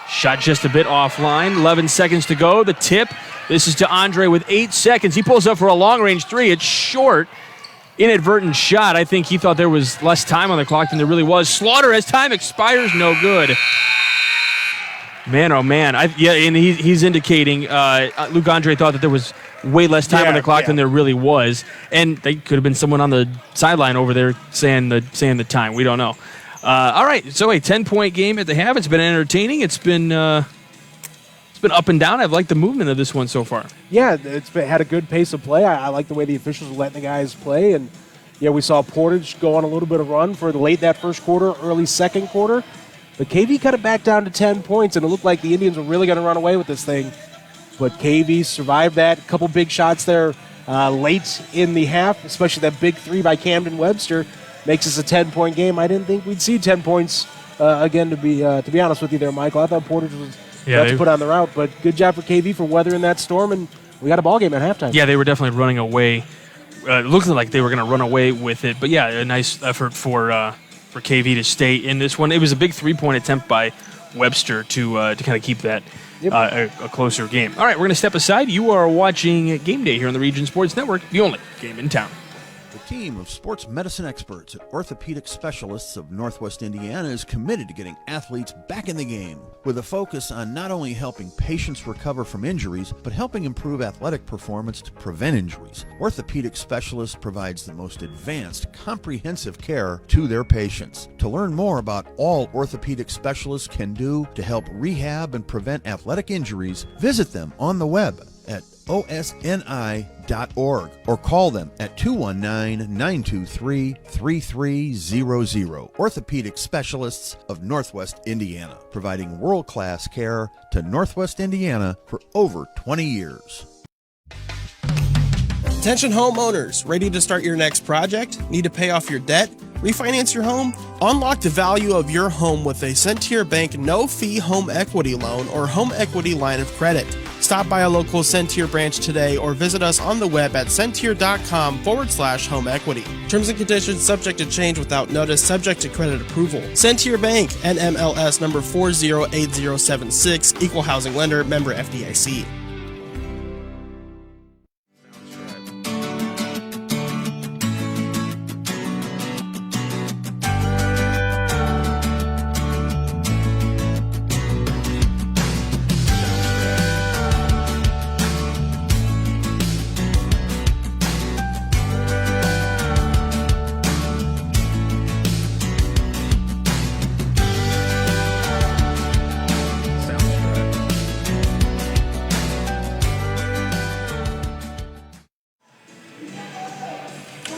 [SPEAKER 1] Shot just a bit offline. 11 seconds to go. The tip. This is to Andre with 8 seconds. He pulls up for a long-range 3. It's short. Inadvertent shot. I think he thought there was less time on the clock than there really was. Slaughter, as time expires, no good. Man, oh man. And he's indicating Luke Andre thought that there was way less time on the clock than there really was. And they could have been someone on the sideline over there saying the time. We don't know. All right, so a 10-point game at the half. It's been entertaining. It's been up and down. I've liked the movement of this one so far.
[SPEAKER 2] Yeah, had a good pace of play. I like the way the officials are letting the guys play, and we saw Portage go on a little bit of run for the late that first quarter, early second quarter. But KV cut it back down to 10 points, and it looked like the Indians were really going to run away with this thing. But KV survived that. A couple big shots there late in the half, especially that big three by Camden Webster. Makes this a 10-point game. I didn't think we'd see 10 points again, to be honest with you there, Michael. I thought Portage was about to put on the route, but good job for KV for weathering that storm, and we got a ball game at halftime.
[SPEAKER 1] Yeah, they were definitely running away. It looked like they were going to run away with it, but yeah, a nice effort for KV to stay in this one. It was a big 3-point attempt by Webster to kind of keep that a closer game. All right, we're going to step aside. You are watching Game Day here on the Region Sports Network, the only game in town.
[SPEAKER 13] The team of sports medicine experts at Orthopedic Specialists of Northwest Indiana is committed to getting athletes back in the game, with a focus on not only helping patients recover from injuries, but helping improve athletic performance to prevent injuries. Orthopedic Specialists provides the most advanced, comprehensive care to their patients. To learn more about all orthopedic specialists can do to help rehab and prevent athletic injuries, visit them on the web at osni.org or call them at 219-923-3300. Orthopedic Specialists of Northwest Indiana, providing world-class care to Northwest Indiana for over 20 years.
[SPEAKER 14] Attention homeowners, ready to start your next project? Need to pay off your debt? Refinance your home? Unlock the value of your home with a Centier Bank no-fee home equity loan or home equity line of credit. Stop by a local Centier branch today or visit us on the web at centier.com/home equity. Terms and conditions subject to change without notice, subject to credit approval. Centier Bank, NMLS number 408076, Equal Housing Lender, member FDIC.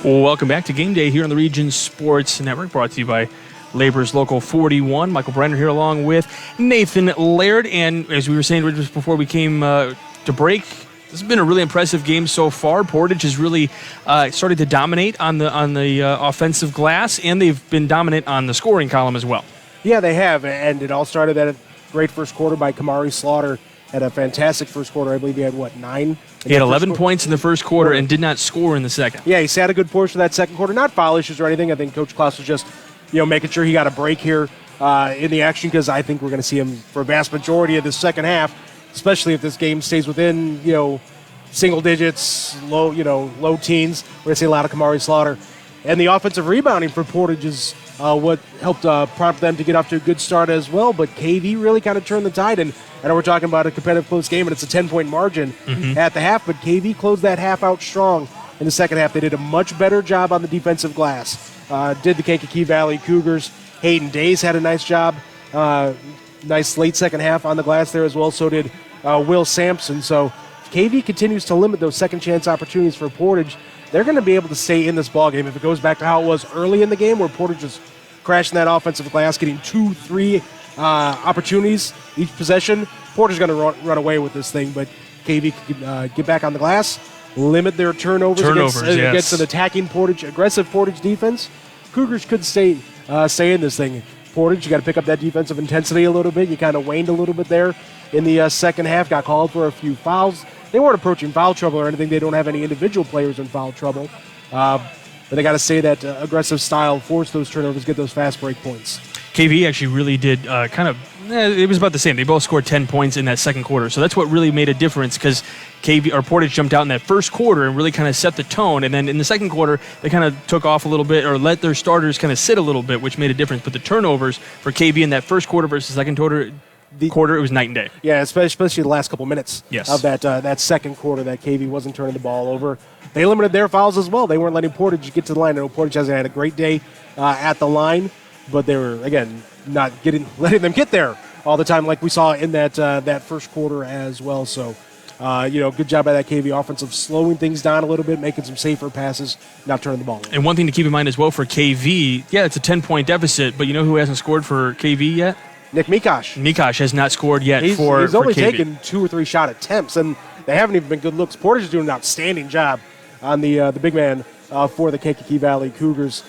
[SPEAKER 1] Welcome back to Game Day here on the Region Sports Network, brought to you by Labor's Local 41. Michael Brenner here along with Nathan Laird. And as we were saying just before we came to break, this has been a really impressive game so far. Portage has really started to dominate on the offensive glass, and they've been dominant on the scoring column as well.
[SPEAKER 2] Yeah, they have, and it all started at a great first quarter by Kamari Slaughter. Had a fantastic first quarter. I believe he had, 9?
[SPEAKER 1] He had 11 points in the first quarter and did not score in the second.
[SPEAKER 2] Yeah, he sat a good portion of that second quarter. Not foul issues or anything. I think Coach Klaus was just, making sure he got a break here in the action, because I think we're going to see him for a vast majority of the second half, especially if this game stays within, single digits, low teens. We're going to see a lot of Kamari Slaughter. And the offensive rebounding for Portage is what helped prompt them to get off to a good start as well. But KV really kind of turned the tide. And I know we're talking about a competitive close game, and it's a 10-point margin at the half. But KV closed that half out strong in the second half. They did a much better job on the defensive glass. Did the Kankakee Valley Cougars. Hayden Days had a nice job. Nice late second half on the glass there as well. So did Will Sampson. So KV continues to limit those second chance opportunities for Portage. They're going to be able to stay in this ballgame if it goes back to how it was early in the game, where Portage was crashing that offensive glass, getting 2-3 opportunities each possession. Portage's going to run away with this thing, but KV can get back on the glass, limit their turnovers against an attacking aggressive Portage defense. Cougars could stay in this thing. Portage, you got to pick up that defensive intensity a little bit. You kind of waned a little bit there in the second half, got called for a few fouls. They weren't approaching foul trouble or anything. They don't have any individual players in foul trouble. But they got to say that aggressive style, force those turnovers, get those fast break points.
[SPEAKER 1] KV actually really did it was about the same. They both scored 10 points in that second quarter. So that's what really made a difference, because Portage jumped out in that first quarter and really kind of set the tone. And then in the second quarter, they kind of took off a little bit, or let their starters kind of sit a little bit, which made a difference. But the turnovers for KV in that first quarter versus second quarter, it was night and day.
[SPEAKER 2] Yeah, especially the last couple minutes of that second quarter that KV wasn't turning the ball over. They limited their fouls as well. They weren't letting Portage get to the line. I know Portage hasn't had a great day at the line, but they were, again, not letting them get there all the time like we saw in that first quarter as well. So Good job by that KV offense of slowing things down a little bit, making some safer passes, not turning the ball over.
[SPEAKER 1] And one thing to keep in mind as well for KV, it's a 10-point deficit, but you know who hasn't scored for KV yet?
[SPEAKER 2] Nick Mikosh.
[SPEAKER 1] Mikosh has not scored yet
[SPEAKER 2] he's
[SPEAKER 1] for
[SPEAKER 2] only
[SPEAKER 1] KV.
[SPEAKER 2] taken 2 or 3 shot attempts, and they haven't even been good looks. Portage is doing an outstanding job on the big man for the Kankakee Valley Cougars.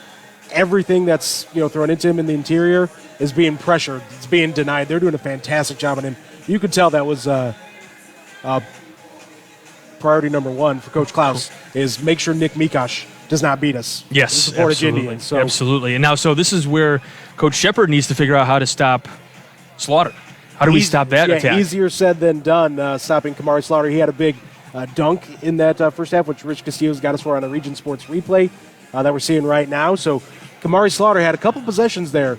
[SPEAKER 2] Everything that's thrown into him in the interior is being pressured. It's being denied. They're doing a fantastic job on him. You could tell that was priority number 1 for Coach Klaus is make sure Nick Mikosh does not beat us.
[SPEAKER 1] Yes,
[SPEAKER 2] the Portage
[SPEAKER 1] absolutely.
[SPEAKER 2] Indians. So.
[SPEAKER 1] Absolutely. And now, so this is where Coach Shepard needs to figure out how to stop Slaughter. How do we stop that attack?
[SPEAKER 2] Easier said than done, stopping Kamari Slaughter. He had a big dunk in that first half, which Rich Castillo's got us for on a Region Sports replay that we're seeing right now. So Kamari Slaughter had a couple possessions there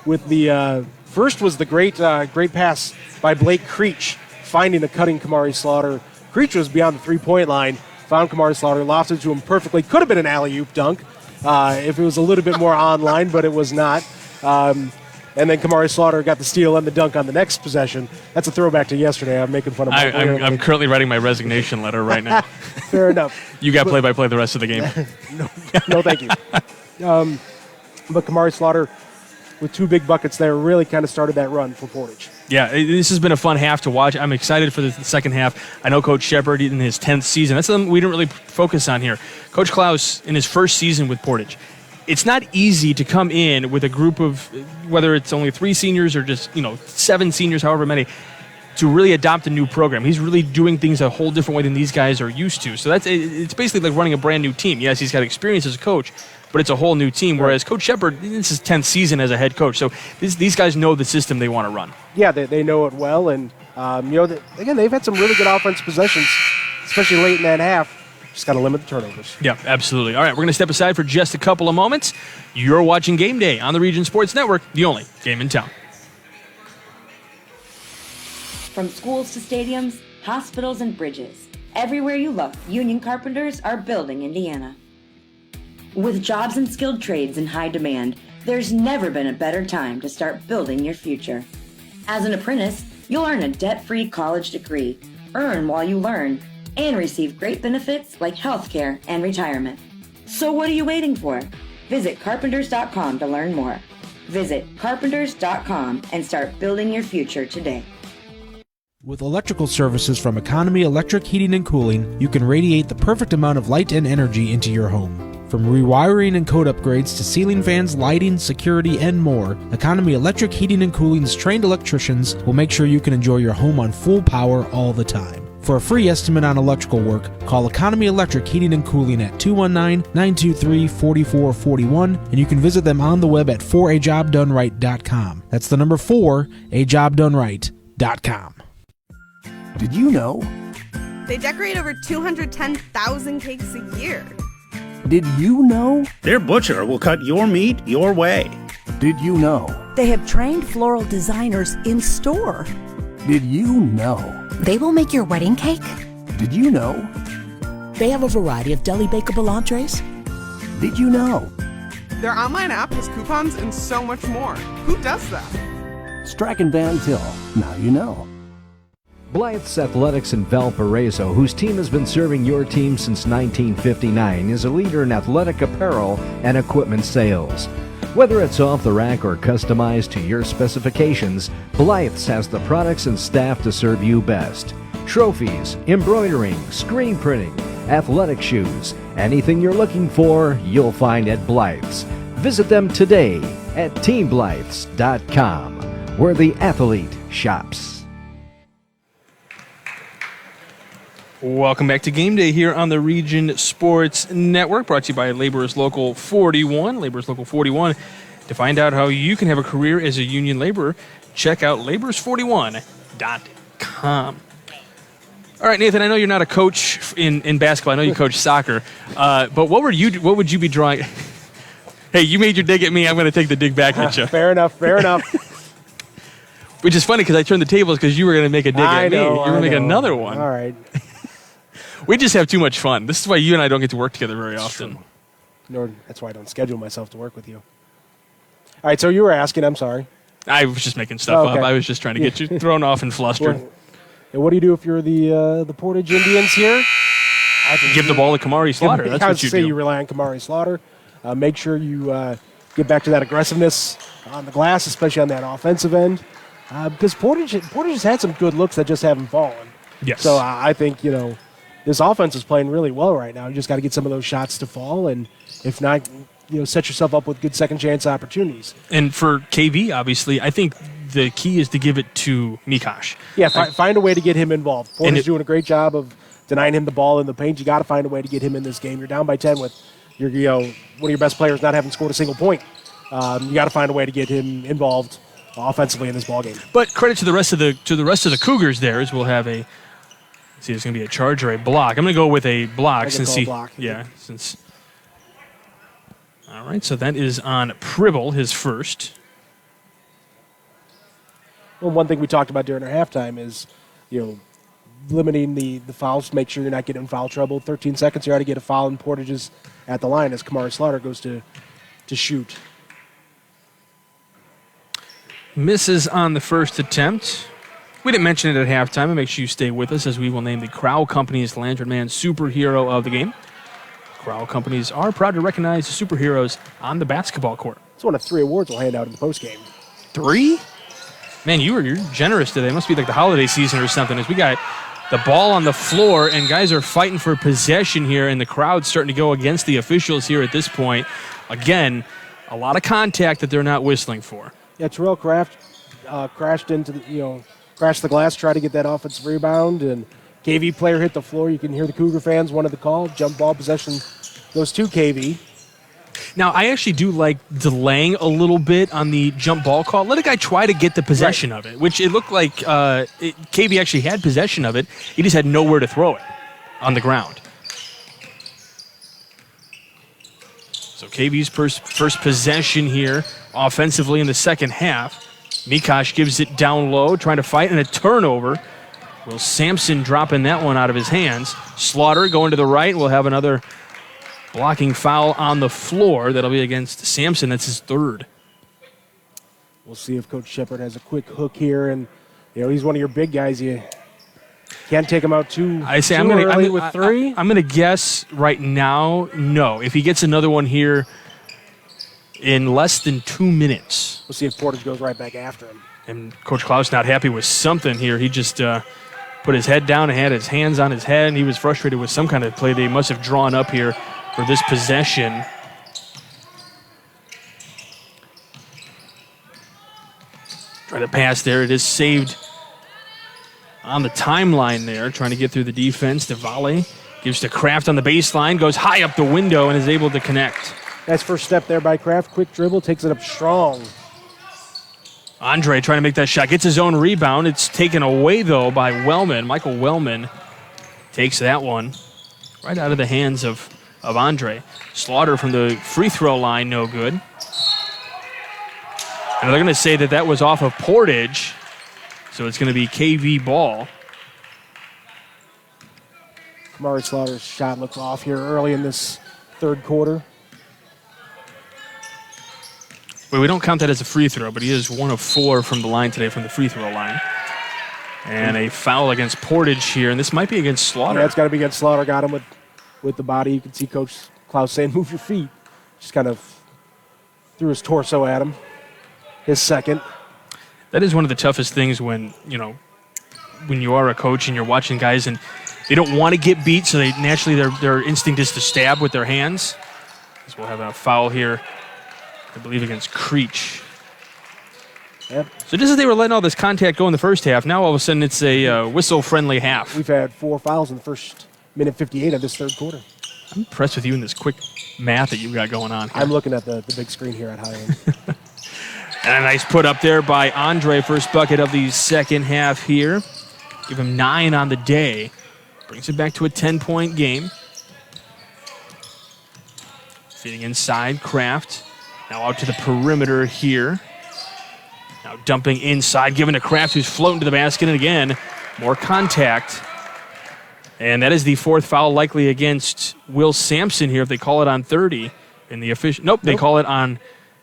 [SPEAKER 2] with the first was the great pass by Blake Creech, finding the cutting Kamari Slaughter. Creech was beyond the three-point line, found Kamari Slaughter, lofted to him perfectly. Could have been an alley-oop dunk if it was a little bit more online, but it was not. And then Kamari Slaughter got the steal and the dunk on the next possession. That's a throwback to yesterday. I'm making fun of my
[SPEAKER 1] I'm currently writing my resignation letter right now.
[SPEAKER 2] Fair enough.
[SPEAKER 1] You got play-by-play the rest of the game.
[SPEAKER 2] No, thank you. But Kamari Slaughter, with 2 big buckets there, really kind of started that run for Portage.
[SPEAKER 1] Yeah, this has been a fun half to watch. I'm excited for the second half. I know Coach Shepard in his 10th season. That's something we didn't really focus on here. Coach Klaus in his first season with Portage. It's not easy to come in with a group of, whether it's only 3 seniors or just 7 seniors, however many, to really adopt a new program. He's really doing things a whole different way than these guys are used to. So it's basically like running a brand new team. Yes, he's got experience as a coach, but it's a whole new team. Whereas Coach Shepard, this is his 10th season as a head coach. So these guys know the system they want to run.
[SPEAKER 2] Yeah, they know it well. And, again, they've had some really good offense possessions, especially late in that half. Just got to limit the turnovers.
[SPEAKER 1] Yeah, absolutely. All right, we're going to step aside for just a couple of moments. You're watching Game Day on the Region Sports Network, the only game in town.
[SPEAKER 15] From schools to stadiums, hospitals, and bridges, everywhere you look, union carpenters are building Indiana. With jobs and skilled trades in high demand, there's never been a better time to start building your future. As an apprentice, you'll earn a debt-free college degree, earn while you learn, and receive great benefits like healthcare and retirement. So what are you waiting for? Visit carpenters.com to learn more. Visit carpenters.com and start building your future today.
[SPEAKER 5] With electrical services from Economy Electric Heating and Cooling, you can radiate the perfect amount of light and energy into your home. From rewiring and code upgrades to ceiling fans, lighting, security, and more, Economy Electric Heating and Cooling's trained electricians will make sure you can enjoy your home on full power all the time. For a free estimate on electrical work, call Economy Electric Heating and Cooling at 219-923-4441, and you can visit them on the web at 4ajobdoneright.com. That's the number 4ajobdoneright.com.
[SPEAKER 10] Did you know?
[SPEAKER 16] They decorate over 210,000 cakes a year.
[SPEAKER 10] Did you know?
[SPEAKER 17] Their butcher will cut your meat your way.
[SPEAKER 10] Did you know?
[SPEAKER 9] They have trained floral designers in store.
[SPEAKER 10] Did you know?
[SPEAKER 8] They will make your wedding cake?
[SPEAKER 10] Did you know?
[SPEAKER 18] They have a variety of deli bakeable entrees.
[SPEAKER 10] Did you know?
[SPEAKER 16] Their online app has coupons and so much more. Who does that?
[SPEAKER 10] Strachan Van Til. Now you know.
[SPEAKER 19] Blythe's Athletics in Valparaiso, whose team has been serving your team since 1959, is a leader in athletic apparel and equipment sales. Whether it's off the rack or customized to your specifications, Blythe's has the products and staff to serve you best. Trophies, embroidering, screen printing, athletic shoes, anything you're looking for, you'll find at Blythe's. Visit them today at teamblythes.com, where the athlete shops.
[SPEAKER 1] Welcome back to Game Day here on the Region Sports Network, brought to you by Laborers Local 41. Laborers Local 41. To find out how you can have a career as a union laborer, check out laborers41.com. All right, Nathan, I know you're not a coach in basketball. I know you coach soccer. But what would you be drawing? Hey, you made your dig at me. I'm going to take the dig back at you.
[SPEAKER 2] Fair enough.
[SPEAKER 1] Which is funny because I turned the tables because you were going to make a dig at me. You're going to make another one.
[SPEAKER 2] All right.
[SPEAKER 1] We just have too much fun. This is why you and I don't get to work together very often.
[SPEAKER 2] That's why I don't schedule myself to work with you. All right, so you were asking. I'm sorry.
[SPEAKER 1] I was just making stuff up. I was just trying to get you thrown off and flustered.
[SPEAKER 2] And what do you do if you're the Portage Indians here?
[SPEAKER 1] Give the ball to Kamari Slaughter. That's what you do.
[SPEAKER 2] You rely on Kamari Slaughter. Make sure you get back to that aggressiveness on the glass, especially on that offensive end. Because Portage has had some good looks that just haven't fallen.
[SPEAKER 1] Yes.
[SPEAKER 2] So I think, this offense is playing really well right now. You just got to get some of those shots to fall, and if not, set yourself up with good second chance opportunities.
[SPEAKER 1] And for KV, obviously, I think the key is to give it to Mikosh.
[SPEAKER 2] Yeah, find a way to get him involved. Porter's doing a great job of denying him the ball in the paint. You got to find a way to get him in this game. You're down by 10 with one of your best players not having scored a single point. You got to find a way to get him involved offensively in this ball game.
[SPEAKER 1] But credit to the rest of the Cougars there, as we'll have a. See, it's going to be a charge or a block. I'm going to go with a block since. All right, so that is on Pribble, his first.
[SPEAKER 2] Well, one thing we talked about during our halftime is, limiting the fouls. Make sure you're not getting in foul trouble. 13 seconds, you ought to get a foul, and Portage is at the line as Kamari Slaughter goes to shoot.
[SPEAKER 1] Misses on the first attempt. We didn't mention it at halftime, and make sure you stay with us as we will name the Crowell Companies Lantern Man Superhero of the game. Crowell Companies are proud to recognize the superheroes on the basketball court.
[SPEAKER 2] It's one of 3 awards we'll hand out in the postgame.
[SPEAKER 1] 3? Man, you're generous today. It must be like the holiday season or something. As we got the ball on the floor, and guys are fighting for possession here, and the crowd's starting to go against the officials here at this point. Again, a lot of contact that they're not whistling for.
[SPEAKER 2] Yeah, Terrell Kraft crashed into crashed the glass, tried to get that offensive rebound, and KV player hit the floor. You can hear the Cougar fans wanted the call. Jump ball possession goes to KV.
[SPEAKER 1] Now, I actually do like delaying a little bit on the jump ball call. Let a guy try to get the possession of it, which it looked like KV actually had possession of it. He just had nowhere to throw it on the ground. So KV's first possession here offensively in the second half. Mikosh gives it down low, trying to fight, and a turnover. Will Sampson dropping that one out of his hands. Slaughter going to the right. We'll have another blocking foul on the floor. That'll be against Sampson. That's his third.
[SPEAKER 2] We'll see if Coach Shepard has a quick hook here. And, he's one of your big guys. You can't take him out too early with 3.
[SPEAKER 1] I'm going to guess right now, no. If he gets another one here in less than 2 minutes.
[SPEAKER 2] We'll see if Portage goes right back after him.
[SPEAKER 1] And Coach Klaus not happy with something here. He just put his head down and had his hands on his head, and he was frustrated with some kind of play they must have drawn up here for this possession. Trying to pass there. It is saved on the timeline there, trying to get through the defense. DeValle gives to Kraft on the baseline, goes high up the window, and is able to connect.
[SPEAKER 2] Nice first step there by Kraft. Quick dribble, takes it up strong.
[SPEAKER 1] Andre trying to make that shot. Gets his own rebound. It's taken away, though, by Wellman. Michael Wellman takes that one right out of the hands of Andre. Slaughter from the free throw line, no good. And they're going to say that was off of Portage, so it's going to be KV ball.
[SPEAKER 2] Kamari Slaughter's shot looks off here early in this third quarter.
[SPEAKER 1] Well, we don't count that as a free throw, but he is 1 of 4 from the line today, from the free throw line. And a foul against Portage here, and this might be against Slaughter.
[SPEAKER 2] Yeah, it's got to be against Slaughter. Got him with the body. You can see Coach Klaus saying, move your feet. Just kind of threw his torso at him. His second.
[SPEAKER 1] That is one of the toughest things when you are a coach and you're watching guys and they don't want to get beat, so they naturally their instinct is to stab with their hands. As we'll have a foul here, I believe, against Creech.
[SPEAKER 2] Yep.
[SPEAKER 1] So just as they were letting all this contact go in the first half, now all of a sudden it's a whistle-friendly half.
[SPEAKER 2] We've had 4 fouls in the first minute 58 of this third quarter.
[SPEAKER 1] I'm impressed with you in this quick math that you've got going on here.
[SPEAKER 2] I'm looking at the big screen here at Highland.
[SPEAKER 1] And a nice put up there by Andre, first bucket of the second half here. Give him 9 on the day. Brings it back to a 10-point game. Feeding inside, Kraft. Now out to the perimeter here. Now dumping inside, giving to Kraft, who's floating to the basket. And again, more contact. And that is the 4th foul likely against Will Sampson here if they call it on 30. In the official, nope, they call it on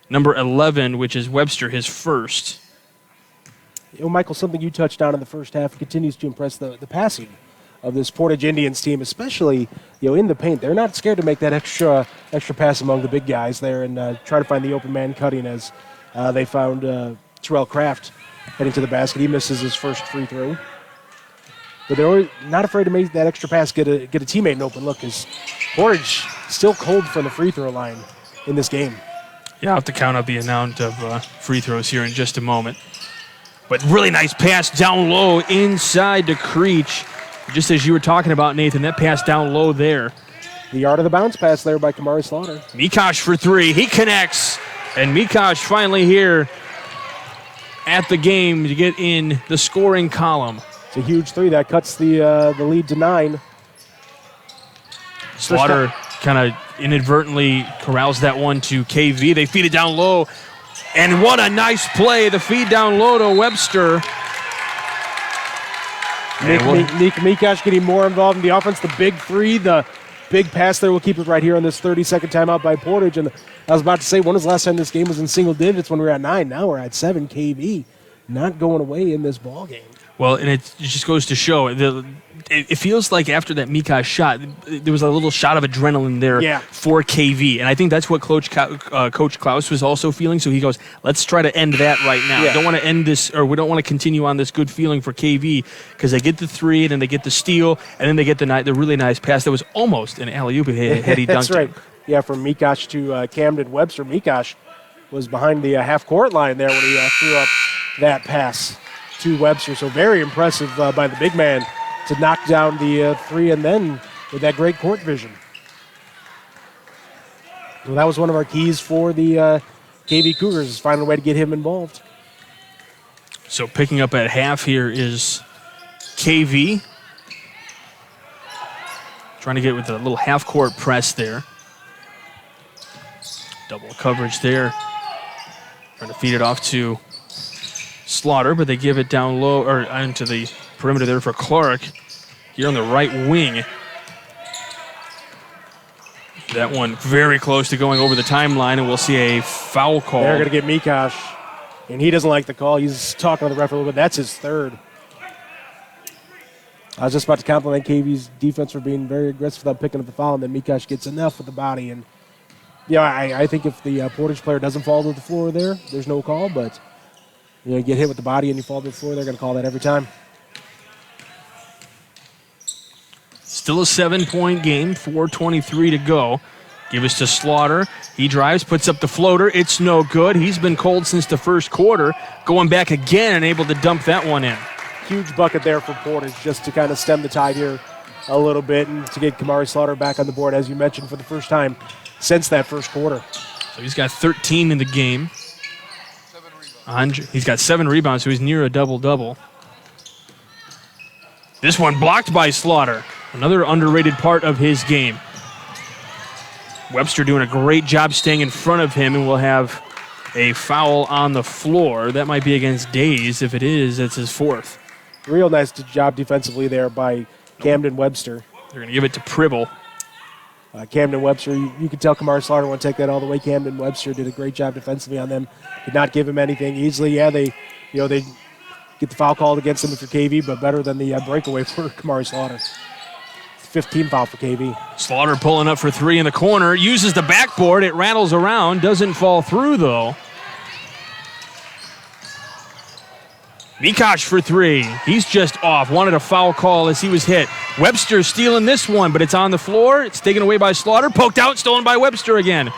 [SPEAKER 1] number 11, which is Webster, his first.
[SPEAKER 2] Michael, something you touched on in the first half continues to impress the passing of this Portage Indians team, especially in the paint. They're not scared to make that extra pass among the big guys there and try to find the open man cutting as they found Terrell Kraft heading to the basket. He misses his first free throw. But they're not afraid to make that extra pass, get a teammate an open look, as Portage still cold from the free throw line in this game.
[SPEAKER 1] Yeah, I'll have to count up the amount of free throws here in just a moment. But really nice pass down low inside to Creech. Just as you were talking about, Nathan, that pass down low there.
[SPEAKER 2] The art of the bounce pass there by Kamari Slaughter.
[SPEAKER 1] Mikosh for three. He connects. And Mikosh finally here at the game to get in the scoring column.
[SPEAKER 2] It's a huge three. That cuts the lead to 9.
[SPEAKER 1] Slaughter kind of inadvertently corrals that one to KV. They feed it down low. And what a nice play. The feed down low to Webster.
[SPEAKER 2] Mikosh getting more involved in the offense. The big three, the big pass there. We'll keep it right here on this 30-second timeout by Portage. And I was about to say, when was the last time this game was in single digits? When we were at 9. Now we're at 7. KV not going away in this ball game.
[SPEAKER 1] Well, and it just goes to show, it feels like after that Mikosh shot, there was a little shot of adrenaline there for KV. And I think that's what Coach Klaus was also feeling. So he goes, let's try to end that right now.
[SPEAKER 2] Yeah.
[SPEAKER 1] Don't want to end this, or we don't want to continue on this good feeling for KV, because they get the three, and then they get the steal, and then they get the really nice pass that was almost an alley-oop had he dunked
[SPEAKER 2] That's right. Yeah, from Mikosh to Camden Webster. Mikosh was behind the half-court line there when he threw up that pass to Webster. So very impressive by the big man to knock down the three, and then with that great court vision. Well, that was one of our keys for the KV Cougars, is finding a way to get him involved.
[SPEAKER 1] So picking up at half here is KV. Trying to get with a little half-court press there. Double coverage there. Trying to feed it off to Slaughter, but they give it down low, or into the perimeter there for Clark. Here on the right wing. That one very close to going over the timeline, and we'll see a foul call.
[SPEAKER 2] They're going to get Mikosh, and he doesn't like the call. He's talking to the ref a little bit. That's his third. I was just about to compliment KV's defense for being very aggressive without picking up the foul, and then Mikosh gets enough with the body. And I think if the Portage player doesn't fall to the floor there's no call, but you get hit with the body and you fall to the floor, they're going to call that every time.
[SPEAKER 1] Still a 7-point game, 4:23 to go. Give us to Slaughter. He drives, puts up the floater. It's no good. He's been cold since the first quarter. Going back again and able to dump that one in.
[SPEAKER 2] Huge bucket there for Portage just to kind of stem the tide here a little bit and to get Kamari Slaughter back on the board, as you mentioned, for the first time since that first quarter.
[SPEAKER 1] So he's got 13 in the game. He's got 7 rebounds, so he's near a double-double. This one blocked by Slaughter. Another underrated part of his game. Webster doing a great job staying in front of him, and we'll have a foul on the floor. That might be against Days. If it is, it's his 4th.
[SPEAKER 2] Real nice job defensively there by Camden Webster.
[SPEAKER 1] They're going to give it to Pribble.
[SPEAKER 2] Camden Webster, you can tell Kamari Slaughter won't take that all the way. Camden Webster did a great job defensively on them. Did not give him anything easily. Yeah, they get the foul called against them for KV, but better than the breakaway for Kamari Slaughter. 15 foul for KV.
[SPEAKER 1] Slaughter pulling up for 3 in the corner. Uses the backboard. It rattles around. Doesn't fall through, though. Mikosh for 3. He's just off. Wanted a foul call as he was hit. Webster stealing this one, but it's on the floor. It's taken away by Slaughter. Poked out, stolen by Webster again.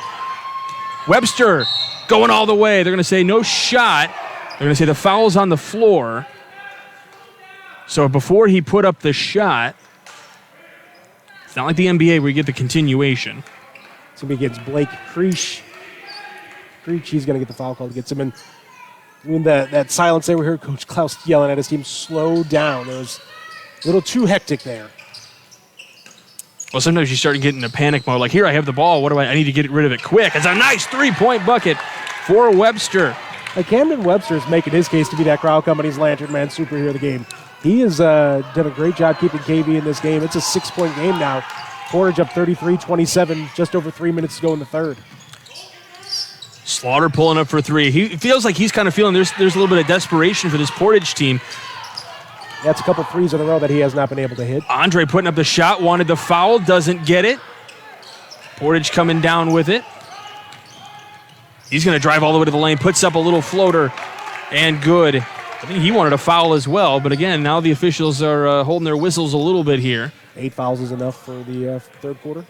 [SPEAKER 1] Webster going all the way. They're going to say no shot. They're going to say the foul's on the floor. So before he put up the shot, it's not like the NBA where you get the continuation.
[SPEAKER 2] It's going to be against Blake Creech. He's going to get the foul call. Gets him in. That silence there, we heard Coach Klaus yelling at his team, slow down. It was a little too hectic there.
[SPEAKER 1] Well, sometimes you start getting into panic mode. Like, here, I have the ball. What do I need to get rid of it quick. It's a nice 3-point bucket for Webster.
[SPEAKER 2] Camden Webster is making his case to be that Crowell Company's Lantern Man superhero of the game. He has done a great job keeping KV in this game. It's a 6-point game now. Portage up 33-27, just over 3 minutes to go in the third.
[SPEAKER 1] Slaughter pulling up for three. He feels like he's kind of feeling there's a little bit of desperation for this Portage team.
[SPEAKER 2] That's a couple threes in a row that he has not been able to hit.
[SPEAKER 1] Andre putting up the shot, wanted the foul, doesn't get it. Portage coming down with it. He's going to drive all the way to the lane, puts up a little floater, and good. I think he wanted a foul as well, but again, now the officials are holding their whistles a little bit here.
[SPEAKER 2] 8 fouls is enough for the third quarter?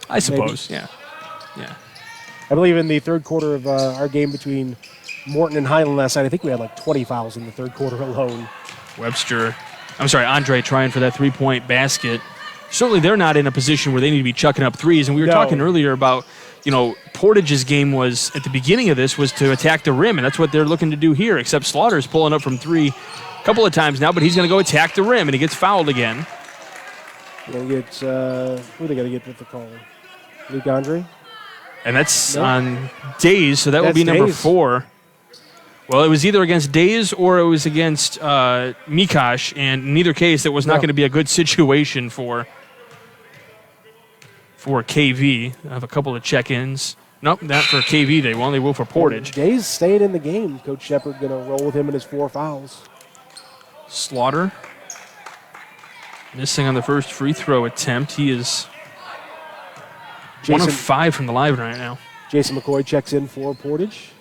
[SPEAKER 1] I suppose, maybe. Yeah.
[SPEAKER 2] I believe in the third quarter of our game between Morton and Highland last night, I think we had like 20 fouls in the third quarter alone.
[SPEAKER 1] Andre trying for that three-point basket. Certainly they're not in a position where they need to be chucking up threes, and we were talking earlier about, Portage's game was, at the beginning of this, was to attack the rim, and that's what they're looking to do here, except Slaughter's pulling up from three a couple of times now, but he's going to go attack the rim, and he gets fouled again.
[SPEAKER 2] They'll get, who are they going to get with the call? Luke Andre?
[SPEAKER 1] And that's on Days, so that would be number 4. Well, it was either against Days or it was against Mikash, and in either case, it was not going to be a good situation for KV. I have a couple of check-ins. Nope, not for KV. They will for Portage.
[SPEAKER 2] Days staying in the game. Coach Shepard going to roll with him in his 4 fouls.
[SPEAKER 1] Slaughter missing on the first free throw attempt. He is 1 of 5 from the line right now.
[SPEAKER 2] Jason McCoy checks in for Portage.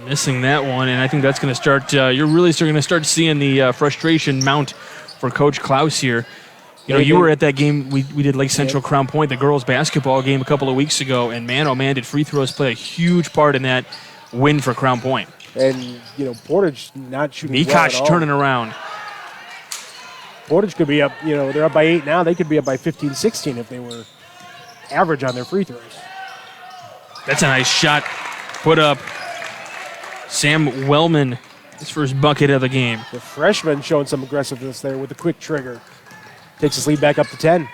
[SPEAKER 1] Missing that one, and I think that's going to start. You're really going to start seeing the frustration mount for Coach Klaus here. You were at that game we did Lake Central Crown Point, the girls basketball game a couple of weeks ago, and man, oh man, did free throws play a huge part in that win for Crown Point.
[SPEAKER 2] And Portage not shooting well at all.
[SPEAKER 1] turning around.
[SPEAKER 2] Portage could be up. They're up by 8 now. They could be up by 15, 16 if they were average on their free throws.
[SPEAKER 1] That's a nice shot put up. Sam Wellman, his first bucket of the game.
[SPEAKER 2] The freshman showing some aggressiveness there with a quick trigger. Takes his lead back up to 10.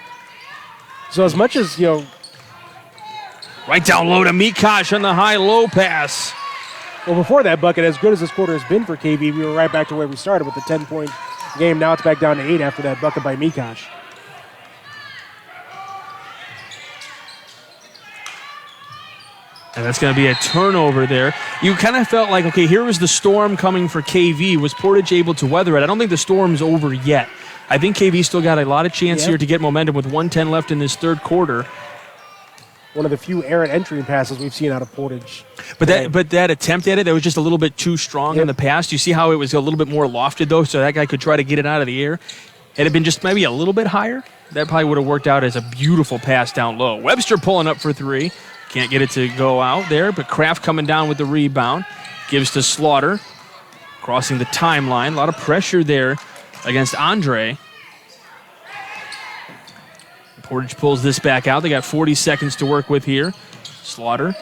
[SPEAKER 2] So as much as,
[SPEAKER 1] right down low to Mikash on the high-low pass.
[SPEAKER 2] Well, before that bucket, as good as this quarter has been for KV, we were right back to where we started with the 10-point game. Now it's back down to 8 after that bucket by Mikash.
[SPEAKER 1] And that's going to be a turnover there. You kind of felt like, okay, here was the storm coming for KV. Was Portage able to weather it? I don't think the storm's over yet. I think KV still got a lot of chance here to get momentum with 1:10 left in this third quarter.
[SPEAKER 2] One of the few errant entry passes we've seen out of Portage.
[SPEAKER 1] But that attempt at it, that was just a little bit too strong in the pass. You see how it was a little bit more lofted, though, so that guy could try to get it out of the air. Had it been just maybe a little bit higher, that probably would have worked out as a beautiful pass down low. Webster pulling up for 3. Can't get it to go out there, but Kraft coming down with the rebound. Gives to Slaughter. Crossing the timeline. A lot of pressure there against Andre. Portage pulls this back out. They got 40 seconds to work with here. Slaughter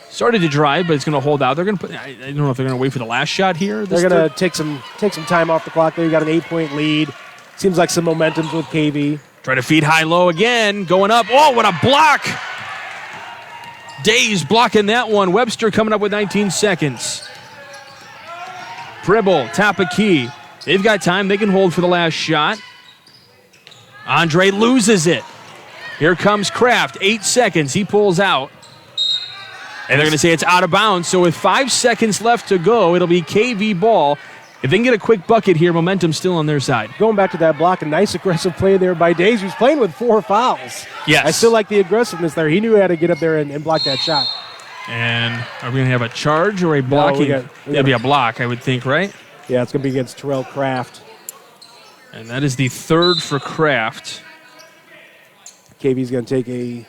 [SPEAKER 1] started to drive, but it's going to hold out. They're going to put. I don't know if they're going to wait for the last shot here.
[SPEAKER 2] They're going to take some time off the clock. They got an 8-point lead. Seems like some momentum's with KV.
[SPEAKER 1] Try to feed high-low again. Going up. Oh, what a block! Days blocking that one. Webster coming up with 19 seconds. Pribble, top of key. They've got time. They can hold for the last shot. Andre loses it. Here comes Kraft. 8 seconds. He pulls out. And they're going to say it's out of bounds. So with 5 seconds left to go, it'll be KV ball. If they can get a quick bucket here, momentum's still on their side.
[SPEAKER 2] Going back to that block, a nice aggressive play there by Days, who's playing with 4 fouls.
[SPEAKER 1] Yes.
[SPEAKER 2] I still like the aggressiveness there. He knew how to get up there and block that shot.
[SPEAKER 1] And are we going to have a charge or a blocking? That'd be a block, I would think, right?
[SPEAKER 2] Yeah, it's going to be against Terrell Kraft.
[SPEAKER 1] And that is the 3rd for Kraft.
[SPEAKER 2] KV's going to take a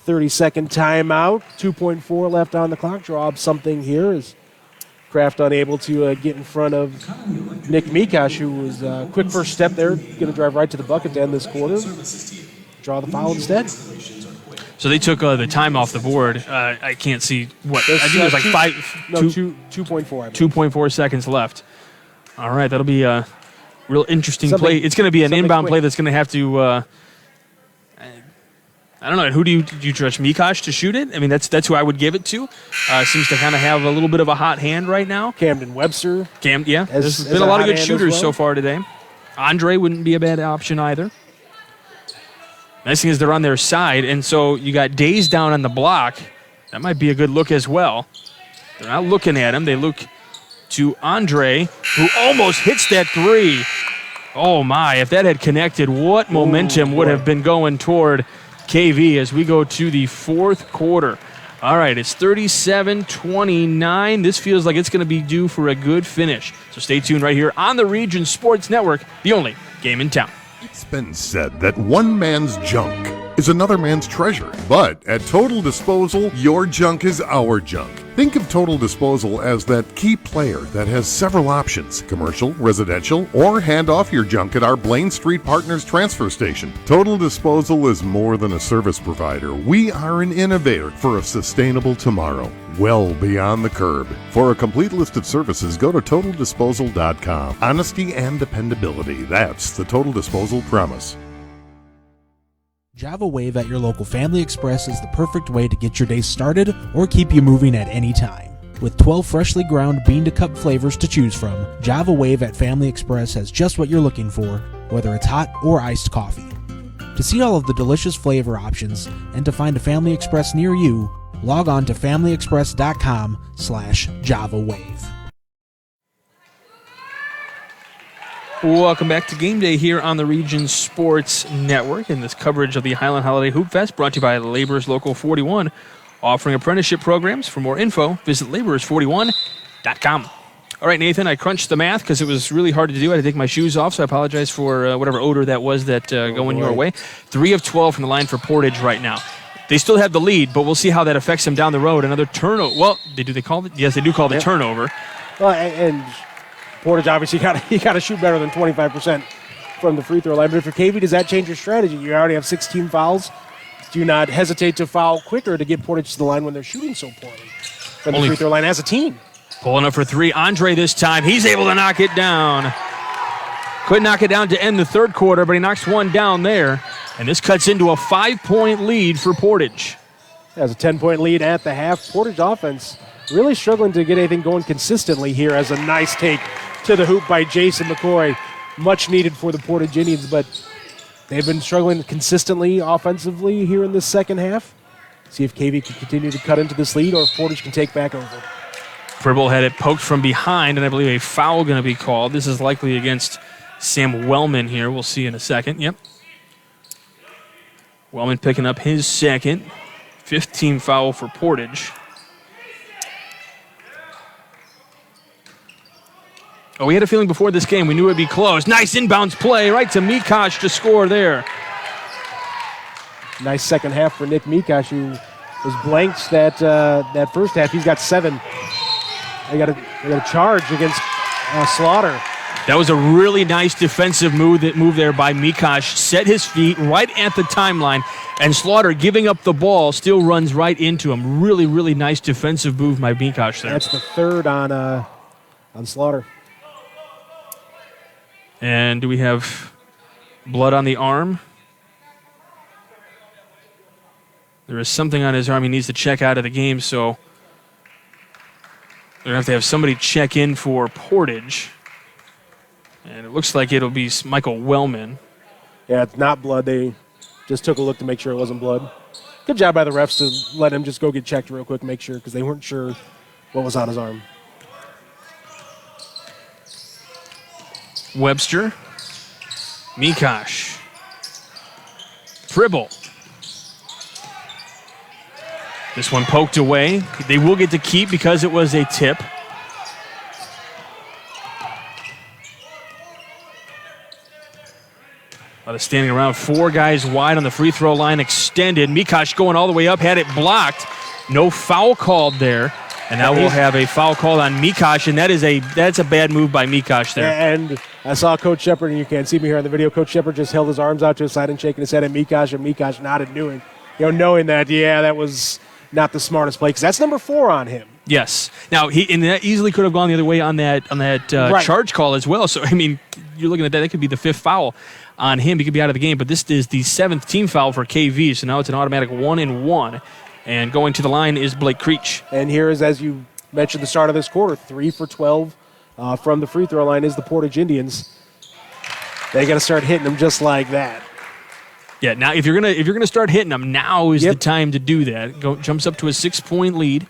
[SPEAKER 2] 30-second timeout. 2.4 left on the clock. Draw up something here as Kraft unable to get in front of Nick Mikash, who was a quick first step there. Going to drive right to the bucket to end this quarter. Draw the foul instead.
[SPEAKER 1] So they took the time off the board. I can't see what. I think there's like
[SPEAKER 2] 2.4.
[SPEAKER 1] 2.4 seconds left. All right, that'll be a real interesting play. It's going to be an inbound play that's going to have to. I don't know. Who do you trust Mikash to shoot it? I mean, that's who I would give it to. Seems to kind of have a little bit of a hot hand right now.
[SPEAKER 2] Camden Webster.
[SPEAKER 1] There's been a lot of good shooters so far today. Andre wouldn't be a bad option either. Nice thing is they're on their side, and so you got Days down on the block. That might be a good look as well. They're not looking at him. They look to Andre, who almost hits that three. Oh, my. If that had connected, what momentum would have been going toward KV as we go to the fourth quarter. All right, it's 37-29. This feels like it's going to be due for a good finish. So stay tuned right here on the Region Sports Network, the only game in town.
[SPEAKER 11] It's been said that one man's junk is another man's treasure. But at Total Disposal, your junk is our junk. Think of Total Disposal as that key player that has several options: commercial, residential, or hand off your junk at our Blaine Street Partners transfer station. Total Disposal is more than a service provider. We are an innovator for a sustainable tomorrow, well beyond the curb. For a complete list of services, go to TotalDisposal.com. Honesty and dependability, that's the Total Disposal promise.
[SPEAKER 5] Java Wave at your local Family Express is the perfect way to get your day started or keep you moving at any time. With 12 freshly ground bean-to-cup flavors to choose from, Java Wave at Family Express has just what you're looking for, whether it's hot or iced coffee. To see all of the delicious flavor options and to find a Family Express near you, log on to FamilyExpress.com/Java Wave.
[SPEAKER 1] Welcome back to Game Day here on the Region Sports Network in this coverage of the Highland Holiday Hoopfest, brought to you by Laborers Local 41, offering apprenticeship programs. For more info, visit laborers41.com. All right, Nathan, I crunched the math because it was really hard to do. I had to take my shoes off, so I apologize for whatever odor that was that going your way. 3 of 12 from the line for Portage right now. They still have the lead, but we'll see how that affects them down the road. Another turnover. Well, they call it? Yes, they do call the turnover.
[SPEAKER 2] Well, and Portage obviously got to shoot better than 25% from the free throw line. But if you're KV, does that change your strategy? You already have 16 fouls. Do you not hesitate to foul quicker to get Portage to the line when they're shooting so poorly from the free throw line as a team?
[SPEAKER 1] Pulling up for three. Andre this time. He's able to knock it down. Couldn't knock it down to end the third quarter, but he knocks one down there. And this cuts into a 5-point lead for Portage.
[SPEAKER 2] Has a 10-point lead at the half. Portage offense really struggling to get anything going consistently here, as a nice take to the hoop by Jason McCoy. Much needed for the Portage Indians, but they've been struggling consistently offensively here in this second half. See if KV can continue to cut into this lead or if Portage can take back over.
[SPEAKER 1] Fribble had it poked from behind, and I believe a foul going to be called. This is likely against Sam Wellman here. We'll see in a second. Yep. Wellman picking up his second. 15 foul for Portage. Oh, we had a feeling before this game we knew it would be close. Nice inbounds play right to Mikosh to score there.
[SPEAKER 2] Nice second half for Nick Mikosh, who was blanked that first half. He's got 7. They got a charge against Slaughter.
[SPEAKER 1] That was a really nice defensive move there by Mikosh. Set his feet right at the timeline, and Slaughter, giving up the ball, still runs right into him. Really, really nice defensive move by Mikosh there.
[SPEAKER 2] That's the third on Slaughter.
[SPEAKER 1] And do we have blood on the arm? There is something on his arm he needs to check out of the game, so they're going to have somebody check in for Portage. And it looks like it'll be Michael Wellman.
[SPEAKER 2] Yeah, it's not blood. They just took a look to make sure it wasn't blood. Good job by the refs to let him just go get checked real quick, make sure, because they weren't sure what was on his arm.
[SPEAKER 1] Webster, Mikosh, Fribble. This one poked away. They will get to keep because it was a tip. A lot of standing around. 4 guys wide on the free throw line, extended. Mikosh going all the way up, had it blocked. No foul called there. And now we'll have a foul called on Mikosh, and that's a bad move by Mikosh there.
[SPEAKER 2] And I saw Coach Shepard, and you can't see me here on the video. Coach Shepard just held his arms out to his side and shaking his head at Mikosh, and Mikosh nodded, knowing that, that was not the smartest play, because that's number 4 on him.
[SPEAKER 1] Yes. Now, that easily could have gone the other way on that
[SPEAKER 2] right.
[SPEAKER 1] Charge call as well. So, I mean, you're looking at that. That could be the 5th foul on him. He could be out of the game, but this is the 7th team foul for KV, so now it's an automatic 1-and-1. And going to the line is Blake Creech.
[SPEAKER 2] And here is, as you mentioned at the start of this quarter, 3 for 12 from the free throw line is the Portage Indians. They got to start hitting them just like that.
[SPEAKER 1] Yeah, now if you're gonna start hitting them, now is the time to do that. Jumps up to a 6-point lead.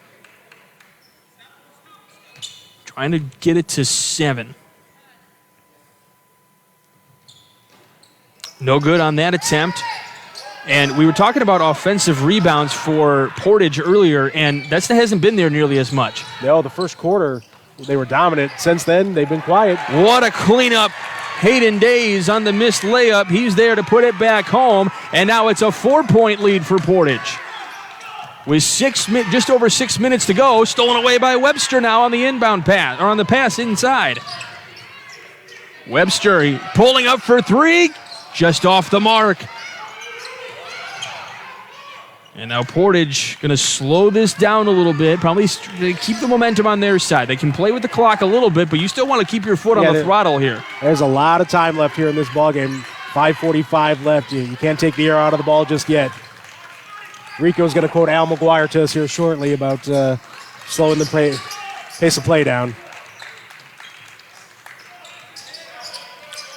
[SPEAKER 1] Trying to get it to 7. No good on that attempt. And we were talking about offensive rebounds for Portage earlier, and that hasn't been there nearly as much.
[SPEAKER 2] No, the first quarter, they were dominant. Since then, they've been quiet.
[SPEAKER 1] What a cleanup. Hayden Days on the missed layup. He's there to put it back home, and now it's a 4-point lead for Portage. With just over 6 minutes to go, stolen away by Webster now on the inbound pass, or on the pass inside. Webster pulling up for 3, just off the mark. And now Portage going to slow this down a little bit, probably keep the momentum on their side. They can play with the clock a little bit, but you still want to keep your foot on the throttle here.
[SPEAKER 2] There's a lot of time left here in this ballgame. 5:45 left. You can't take the air out of the ball just yet. Rico's going to quote Al McGuire to us here shortly about slowing the pace of play down.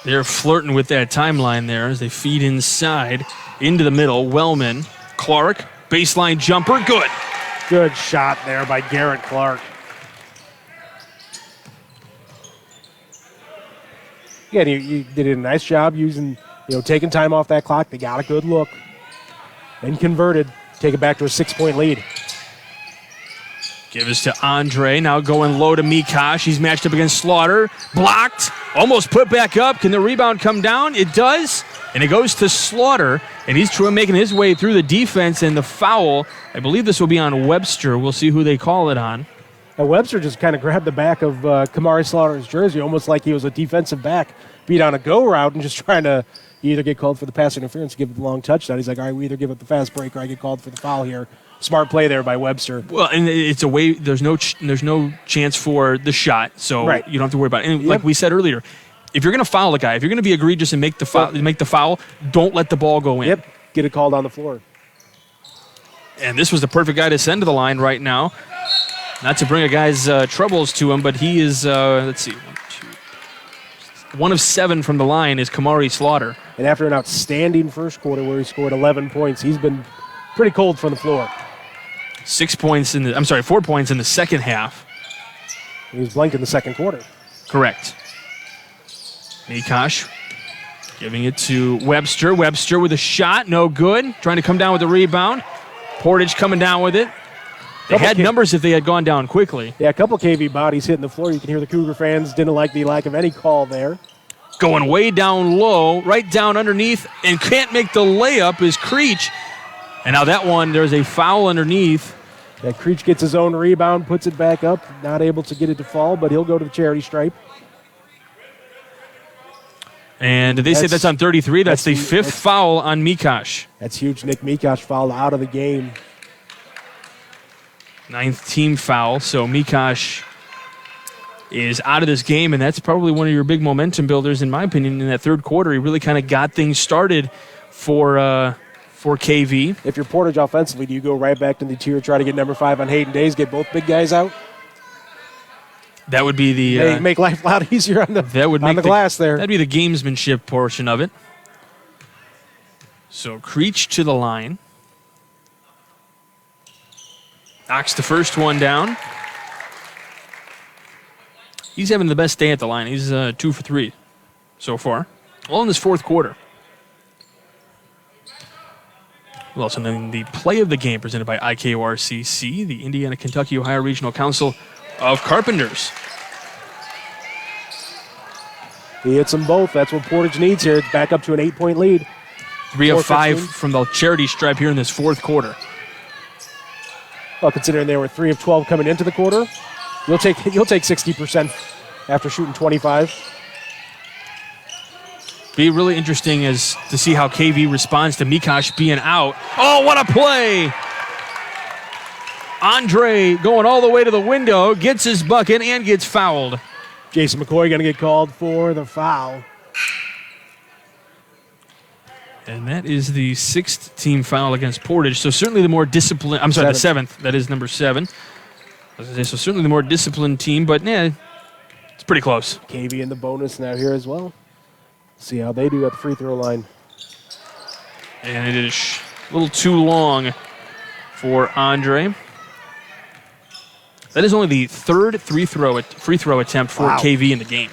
[SPEAKER 1] They're flirting with that timeline there as they feed inside into the middle. Wellman, Clark, baseline jumper, good.
[SPEAKER 2] Good shot there by Garrett Clark. Again, you did a nice job taking time off that clock. They got a good look and converted. Take it back to a 6-point lead.
[SPEAKER 1] Give us to Andre, now going low to Mikosh. He's matched up against Slaughter. Blocked, almost put back up. Can the rebound come down? It does, and it goes to Slaughter, and he's making his way through the defense, and the foul, I believe this will be on Webster. We'll see who they call it on.
[SPEAKER 2] And Webster just kind of grabbed the back of Kamari Slaughter's jersey, almost like he was a defensive back, beat on a go route and just trying to either get called for the pass interference, give it the long touchdown. He's like, all right, we either give it the fast break or I get called for the foul here. Smart play there by Webster.
[SPEAKER 1] Well, and it's a way. There's no chance for the shot, so you don't have to worry about it. And like we said earlier, if you're going to foul a guy, if you're going to be egregious and make the foul, don't let the ball go in.
[SPEAKER 2] Yep, get it called on the floor.
[SPEAKER 1] And this was the perfect guy to send to the line right now. Not to bring a guy's troubles to him, but he is. Let's see, 1 of 7 from the line is Kamari Slaughter.
[SPEAKER 2] And after an outstanding first quarter where he scored 11 points, he's been pretty cold from the floor.
[SPEAKER 1] 4 points in the second half.
[SPEAKER 2] He was blanked in the second quarter.
[SPEAKER 1] Correct. Mikosh giving it to Webster. Webster with a shot, no good. Trying to come down with the rebound. Portage coming down with it. They had numbers if they had gone down quickly.
[SPEAKER 2] Yeah, a couple KV bodies hitting the floor. You can hear the Cougar fans didn't like the lack of any call there.
[SPEAKER 1] Going way down low, right down underneath, and can't make the layup is Creech. And now that one, there's a foul underneath.
[SPEAKER 2] Yeah, Creech gets his own rebound, puts it back up, not able to get it to fall, but he'll go to the charity stripe.
[SPEAKER 1] And they say that's on 33. That's the 5th foul on Mikosh.
[SPEAKER 2] That's huge. Nick Mikosh fouled out of the game.
[SPEAKER 1] 9th team foul, so Mikosh is out of this game, and that's probably one of your big momentum builders, in my opinion, in that third quarter. He really kind of got things started for KV.
[SPEAKER 2] If you're Portage offensively, do you go right back to the tier, try to get number 5 on Hayden Days, get both big guys out?
[SPEAKER 1] That would be the...
[SPEAKER 2] make life a lot easier on the glass there.
[SPEAKER 1] That'd be the gamesmanship portion of it. So Creech to the line. Knocks the first one down. He's having the best day at the line. He's 2 for 3 so far. All in this fourth quarter. Well, so then the play of the game presented by IKORCC, the Indiana, Kentucky, Ohio Regional Council of Carpenters.
[SPEAKER 2] He hits them both. That's what Portage needs here. It's back up to an 8-point lead.
[SPEAKER 1] 3 of 5 from the charity stripe here in this fourth quarter.
[SPEAKER 2] Well, considering they were 3 of 12 coming into the quarter, you'll take 60% after shooting 25.
[SPEAKER 1] Be really interesting to see how KV responds to Mikosh being out. Oh, what a play! Andre going all the way to the window, gets his bucket and gets fouled.
[SPEAKER 2] Jason McCoy going to get called for the foul.
[SPEAKER 1] And that is the 6th team foul against Portage. So certainly the more disciplined, the 7th. That is number 7. So certainly the more disciplined team, but it's pretty close.
[SPEAKER 2] KV in the bonus now here as well. See how they do at the free throw line.
[SPEAKER 1] And it is a little too long for Andre. That is only the third free throw attempt for KV in the game.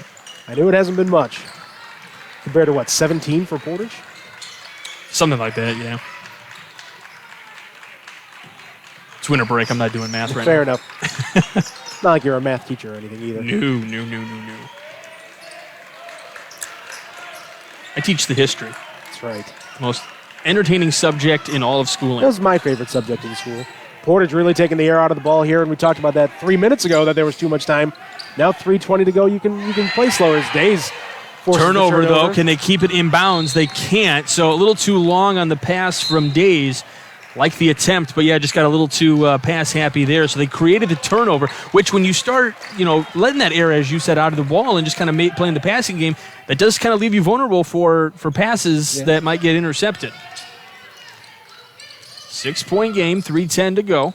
[SPEAKER 2] I knew it hasn't been much. Compared to, 17 for Portage?
[SPEAKER 1] Something like that, yeah. It's winter break. I'm not doing math right now.
[SPEAKER 2] Fair enough. Not like you're a math teacher or anything either.
[SPEAKER 1] No. I teach the history.
[SPEAKER 2] That's right.
[SPEAKER 1] The most entertaining subject in all of schooling.
[SPEAKER 2] That was my favorite subject in school. Portage really taking the air out of the ball here, and we talked about that 3 minutes ago that there was too much time. Now 3:20 to go. You can play slower as Days.
[SPEAKER 1] Turnover, though. Can they keep it in bounds? They can't. So a little too long on the pass from Days. Like the attempt, but just got a little too pass happy there. So they created the turnover, which when you start, letting that air, as you said, out of the ball and just kind of playing the passing game, that does kind of leave you vulnerable for passes that might get intercepted. 6-point game, 3:10 to go.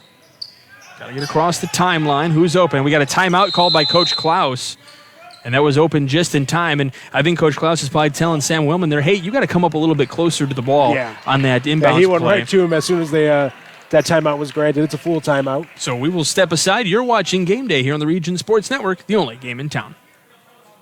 [SPEAKER 1] Got to get across the timeline. Who's open? We got a timeout called by Coach Klaus. And that was open just in time. And I think Coach Klaus is probably telling Sam Willman there, hey, you got to come up a little bit closer to the ball on that inbounds
[SPEAKER 2] he went
[SPEAKER 1] play.
[SPEAKER 2] right to him as soon as that timeout was granted. It's a full timeout.
[SPEAKER 1] So we will step aside. You're watching Game Day here on the Region Sports Network, the only game in town.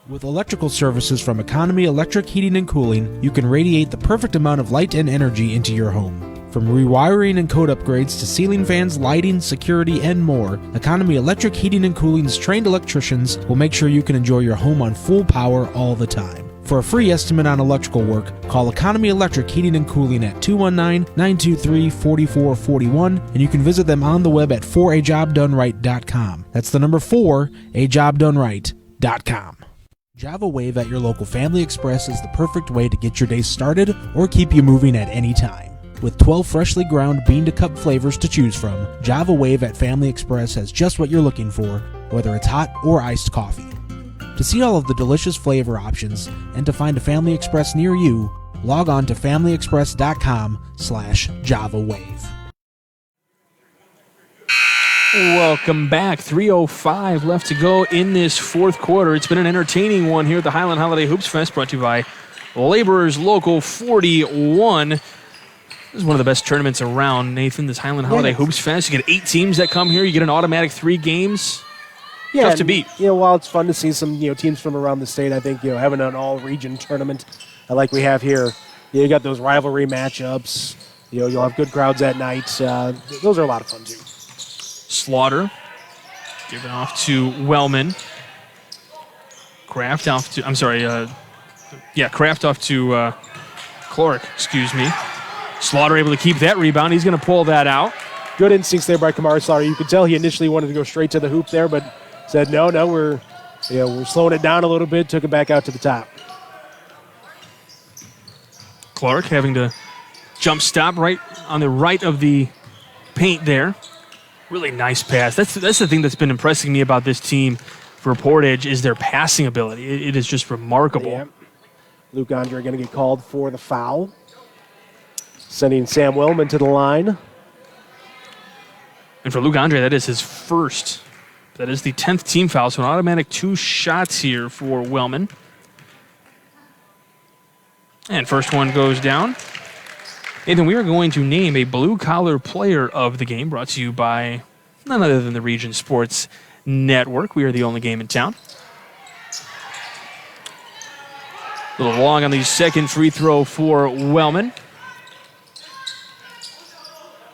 [SPEAKER 5] With electrical services from Economy Electric Heating and Cooling, you can radiate the perfect amount of light and energy into your home. From rewiring and code upgrades to ceiling fans, lighting, security, and more, Economy Electric Heating and Cooling's trained electricians will make sure you can enjoy your home on full power all the time. For a free estimate on electrical work, call Economy Electric Heating and Cooling at 219-923-4441, and you can visit them on the web at 4ajobdoneright.com. That's the number 4ajobdoneright.com. Java Wave at your local Family Express is the perfect way to get your day started or keep you moving at any time. With 12 freshly ground bean-to-cup flavors to choose from, Java Wave at Family Express has just what you're looking for, whether it's hot or iced coffee. To see all of the delicious flavor options and to find a Family Express near you, log on to familyexpress.com/JavaWave.
[SPEAKER 1] Welcome back. 3:05 left to go in this fourth quarter. It's been an entertaining one here at the Highland Holiday Hoops Fest, brought to you by Laborers Local 41. This is one of the best tournaments around, Nathan, this Highland Holiday Hoops Fest. You get 8 teams that come here. You get an automatic 3 games. Tough to beat.
[SPEAKER 2] While it's fun to see some teams from around the state, I think having an all-region tournament like we have here, you got those rivalry matchups. You'll have good crowds at night. Those are a lot of fun, too.
[SPEAKER 1] Slaughter given off to Wellman. Kraft off to Clark, excuse me. Slaughter able to keep that rebound. He's going to pull that out.
[SPEAKER 2] Good instincts there by Kamar Slaughter. You could tell he initially wanted to go straight to the hoop there, but said, no, we're slowing it down a little bit, took it back out to the top.
[SPEAKER 1] Clark having to jump stop right on the right of the paint there. Really nice pass. That's the thing that's been impressing me about this team for Portage is their passing ability. It is just remarkable.
[SPEAKER 2] Yeah. Luke Andre going to get called for the foul. Sending Sam Wellman to the line.
[SPEAKER 1] And for Luke Andre, that is his first. That is the 10th team foul, so an automatic 2 shots here for Wellman. And first one goes down. Nathan, we are going to name a blue-collar player of the game, brought to you by none other than the Region Sports Network. We are the only game in town. A little long on the second free throw for Wellman.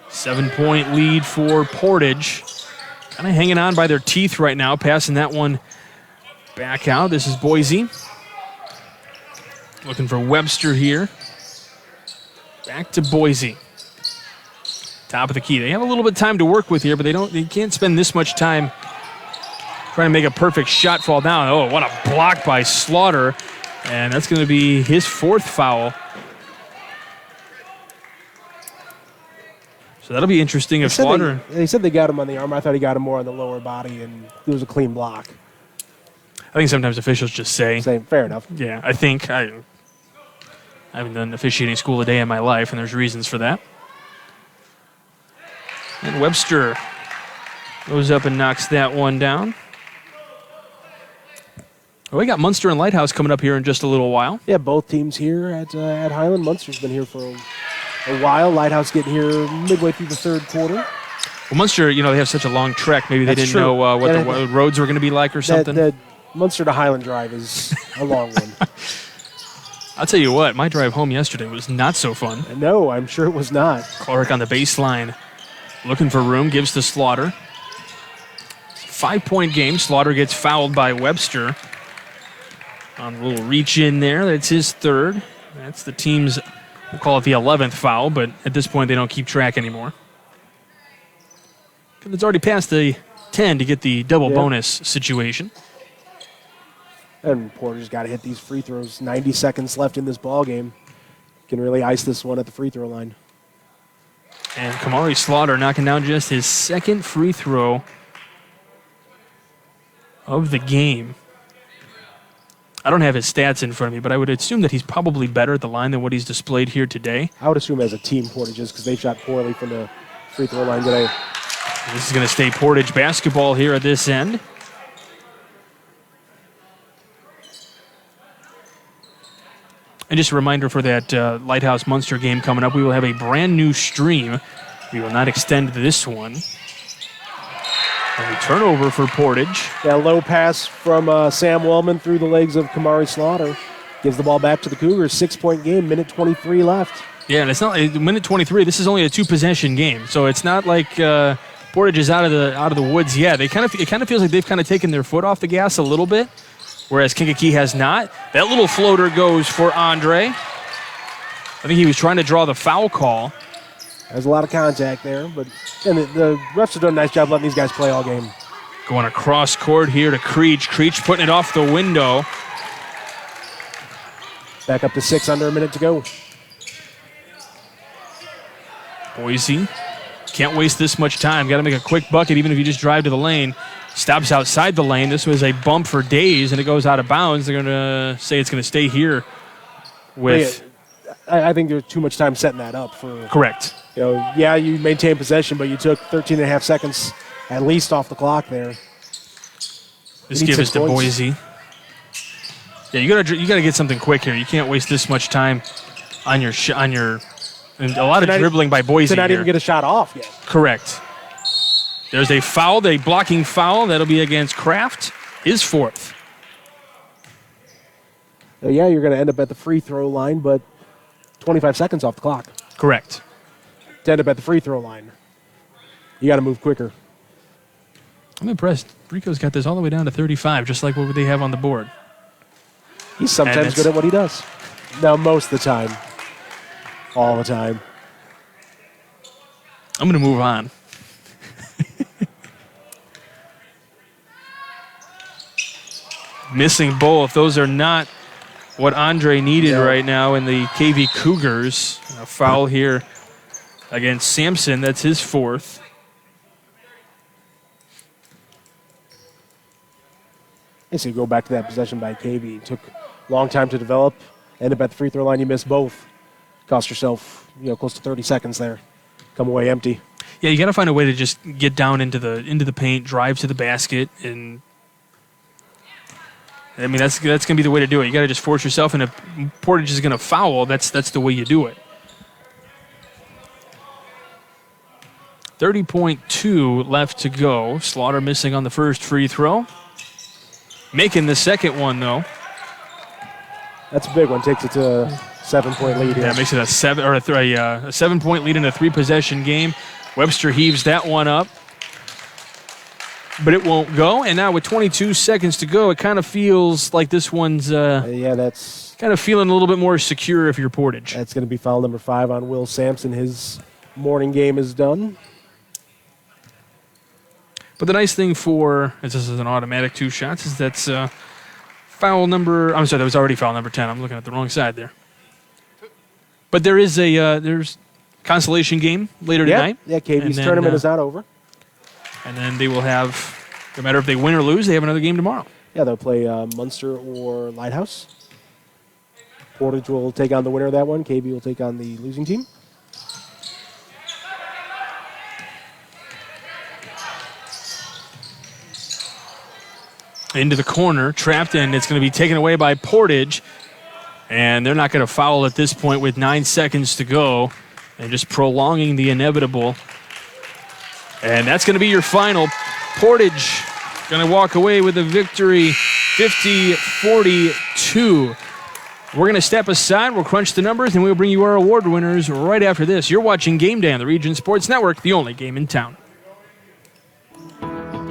[SPEAKER 1] 7-point lead for Portage. Kind of hanging on by their teeth right now, passing that one back out. This is Boise. Looking for Webster here. Back to Boise. Top of the key. They have a little bit of time to work with here, but they can't spend this much time trying to make a perfect shot fall down. Oh, what a block by Slaughter. And that's going to be his 4th foul. So that'll be interesting if Slaughter...
[SPEAKER 2] They said they got him on the arm. I thought he got him more on the lower body, and it was a clean block.
[SPEAKER 1] I think sometimes officials just say...
[SPEAKER 2] Fair enough.
[SPEAKER 1] Yeah, I think. I haven't done officiating school a day in my life, and there's reasons for that. And Webster goes up and knocks that one down. Well, we got Munster and Lighthouse coming up here in just a little while.
[SPEAKER 2] Yeah, both teams here at Highland. Munster's been here for a while. Lighthouse getting here midway through the third quarter.
[SPEAKER 1] Well, Munster, they have such a long trek. Maybe they
[SPEAKER 2] That's
[SPEAKER 1] didn't know
[SPEAKER 2] true.
[SPEAKER 1] what the roads were going to be like or something.
[SPEAKER 2] The Munster to Highland drive is a long one.
[SPEAKER 1] I'll tell you what, my drive home yesterday was not so fun.
[SPEAKER 2] No, I'm sure it was not.
[SPEAKER 1] Clark on the baseline, looking for room, gives to Slaughter. 5-point game. Slaughter gets fouled by Webster. On a little reach in there. That's his third. That's the team's, we'll call it the 11th foul, but at this point they don't keep track anymore. It's already past the 10 to get the double bonus situation.
[SPEAKER 2] And Porter's got to hit these free throws. 90 seconds left in this ball game. Can really ice this one at the free throw line.
[SPEAKER 1] And Kamari Slaughter knocking down just his second free throw of the game. I don't have his stats in front of me, but I would assume that he's probably better at the line than what he's displayed here today.
[SPEAKER 2] I would assume as a team, Portage is, because they shot poorly from the free throw line today.
[SPEAKER 1] This is going to stay Portage basketball here at this end. And just a reminder for that Lighthouse Munster game coming up, we will have a brand new stream. We will not extend this one. And a turnover for Portage.
[SPEAKER 2] That low pass from Sam Wellman through the legs of Kamari Slaughter. Gives the ball back to the Cougars. 6-point game, minute 23 left.
[SPEAKER 1] Yeah, and it's not minute 23. This is only a 2-possession game, so it's not like Portage is out of the woods yet. It kind of feels like they've kind of taken their foot off the gas a little bit, whereas Kankakee has not. That little floater goes for Andre. I think he was trying to draw the foul call.
[SPEAKER 2] There's a lot of contact there, but the refs have done a nice job letting these guys play all game.
[SPEAKER 1] Going across court here to Creech. Creech putting it off the window.
[SPEAKER 2] Back up to 6, under a minute to go.
[SPEAKER 1] Boise can't waste this much time. Got to make a quick bucket, even if you just drive to the lane. Stops outside the lane. This was a bump for days, and it goes out of bounds. They're going to say it's going to stay here with...
[SPEAKER 2] I think there's too much time setting that up for...
[SPEAKER 1] Correct.
[SPEAKER 2] You maintain possession, but you took 13 and a half seconds at least off the clock there.
[SPEAKER 1] This give is to Boise. Yeah, you gotta get something quick here. You can't waste this much time on your and a lot of dribbling by Boise.
[SPEAKER 2] To not even get a shot off yet.
[SPEAKER 1] Correct. There's a foul, a blocking foul. That'll be against Kraft, his fourth.
[SPEAKER 2] You're going to end up at the free throw line, but 25 seconds off the clock.
[SPEAKER 1] Correct.
[SPEAKER 2] To end up at the free throw line, you got to move quicker.
[SPEAKER 1] I'm impressed. Rico's got this all the way down to 35, just like what they have on the board.
[SPEAKER 2] He's sometimes good at what he does. No, most of the time. All the time.
[SPEAKER 1] I'm going to move on. Missing both. Those are not what Andre needed right now in the KV Cougars. A foul here against Sampson. That's his fourth.
[SPEAKER 2] So you go back to that possession by KV. It took a long time to develop. End up at the free throw line. You miss both. Cost yourself, close to 30 seconds there. Come away empty.
[SPEAKER 1] Yeah, you got to find a way to just get down into the paint, drive to the basket, and I mean that's going to be the way to do it. You got to just force yourself, and if Portage is going to foul, that's the way you do it. 30.2 left to go. Slaughter missing on the first free throw. Making the second one, though.
[SPEAKER 2] That's a big one. Takes it to a 7-point lead here.
[SPEAKER 1] Yeah, makes it a 7-point lead in a 3-possession game. Webster heaves that one up, but it won't go. And now with 22 seconds to go, it kind of feels like this one's
[SPEAKER 2] that's
[SPEAKER 1] kind of feeling a little bit more secure if you're Portage.
[SPEAKER 2] That's going to be foul number 5 on Will Sampson. His morning game is done.
[SPEAKER 1] But the nice thing for, as this is an automatic 2 shots, is that's foul number, I'm sorry, that was already foul number 10. I'm looking at the wrong side there. But there is there's consolation game later tonight.
[SPEAKER 2] Yeah, KV's tournament is not over.
[SPEAKER 1] And then they will have, no matter if they win or lose, they have another game tomorrow.
[SPEAKER 2] Yeah, they'll play Munster or Lighthouse. Portage will take on the winner of that one. KB will take on the losing team.
[SPEAKER 1] Into the corner, trapped in. It's going to be taken away by Portage. And they're not going to foul at this point with 9 seconds to go. and just prolonging the inevitable. And that's going to be your final. Portage going to walk away with a victory, 50-42. We're going to step aside, we'll crunch the numbers, and we'll bring you our award winners right after this. You're watching Game Day on the Region Sports Network, the only game in town.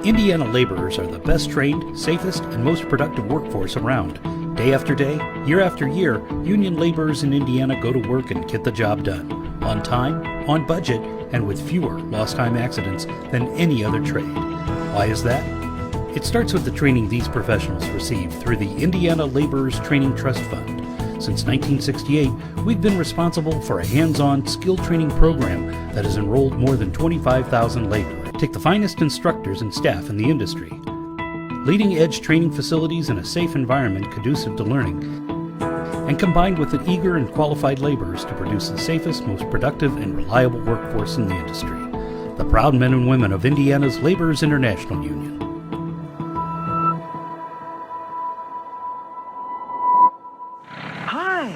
[SPEAKER 3] Indiana laborers are the best trained, safest, and most productive workforce around. Day after day, year after year, union laborers in Indiana go to work and get the job done. On time, on budget, and with fewer lost time accidents than any other trade. Why is that? It starts with the training these professionals receive through the Indiana Laborers Training Trust Fund. Since 1968, we've been responsible for a hands-on skill training program that has enrolled more than 25,000 laborers. Take the finest instructors and staff in the industry. Leading-edge training facilities in a safe environment conducive to learning, and combined with an eager and qualified laborers to produce the safest, most productive, and reliable workforce in the industry. The proud men and women of Indiana's Laborers International Union.
[SPEAKER 4] Hi,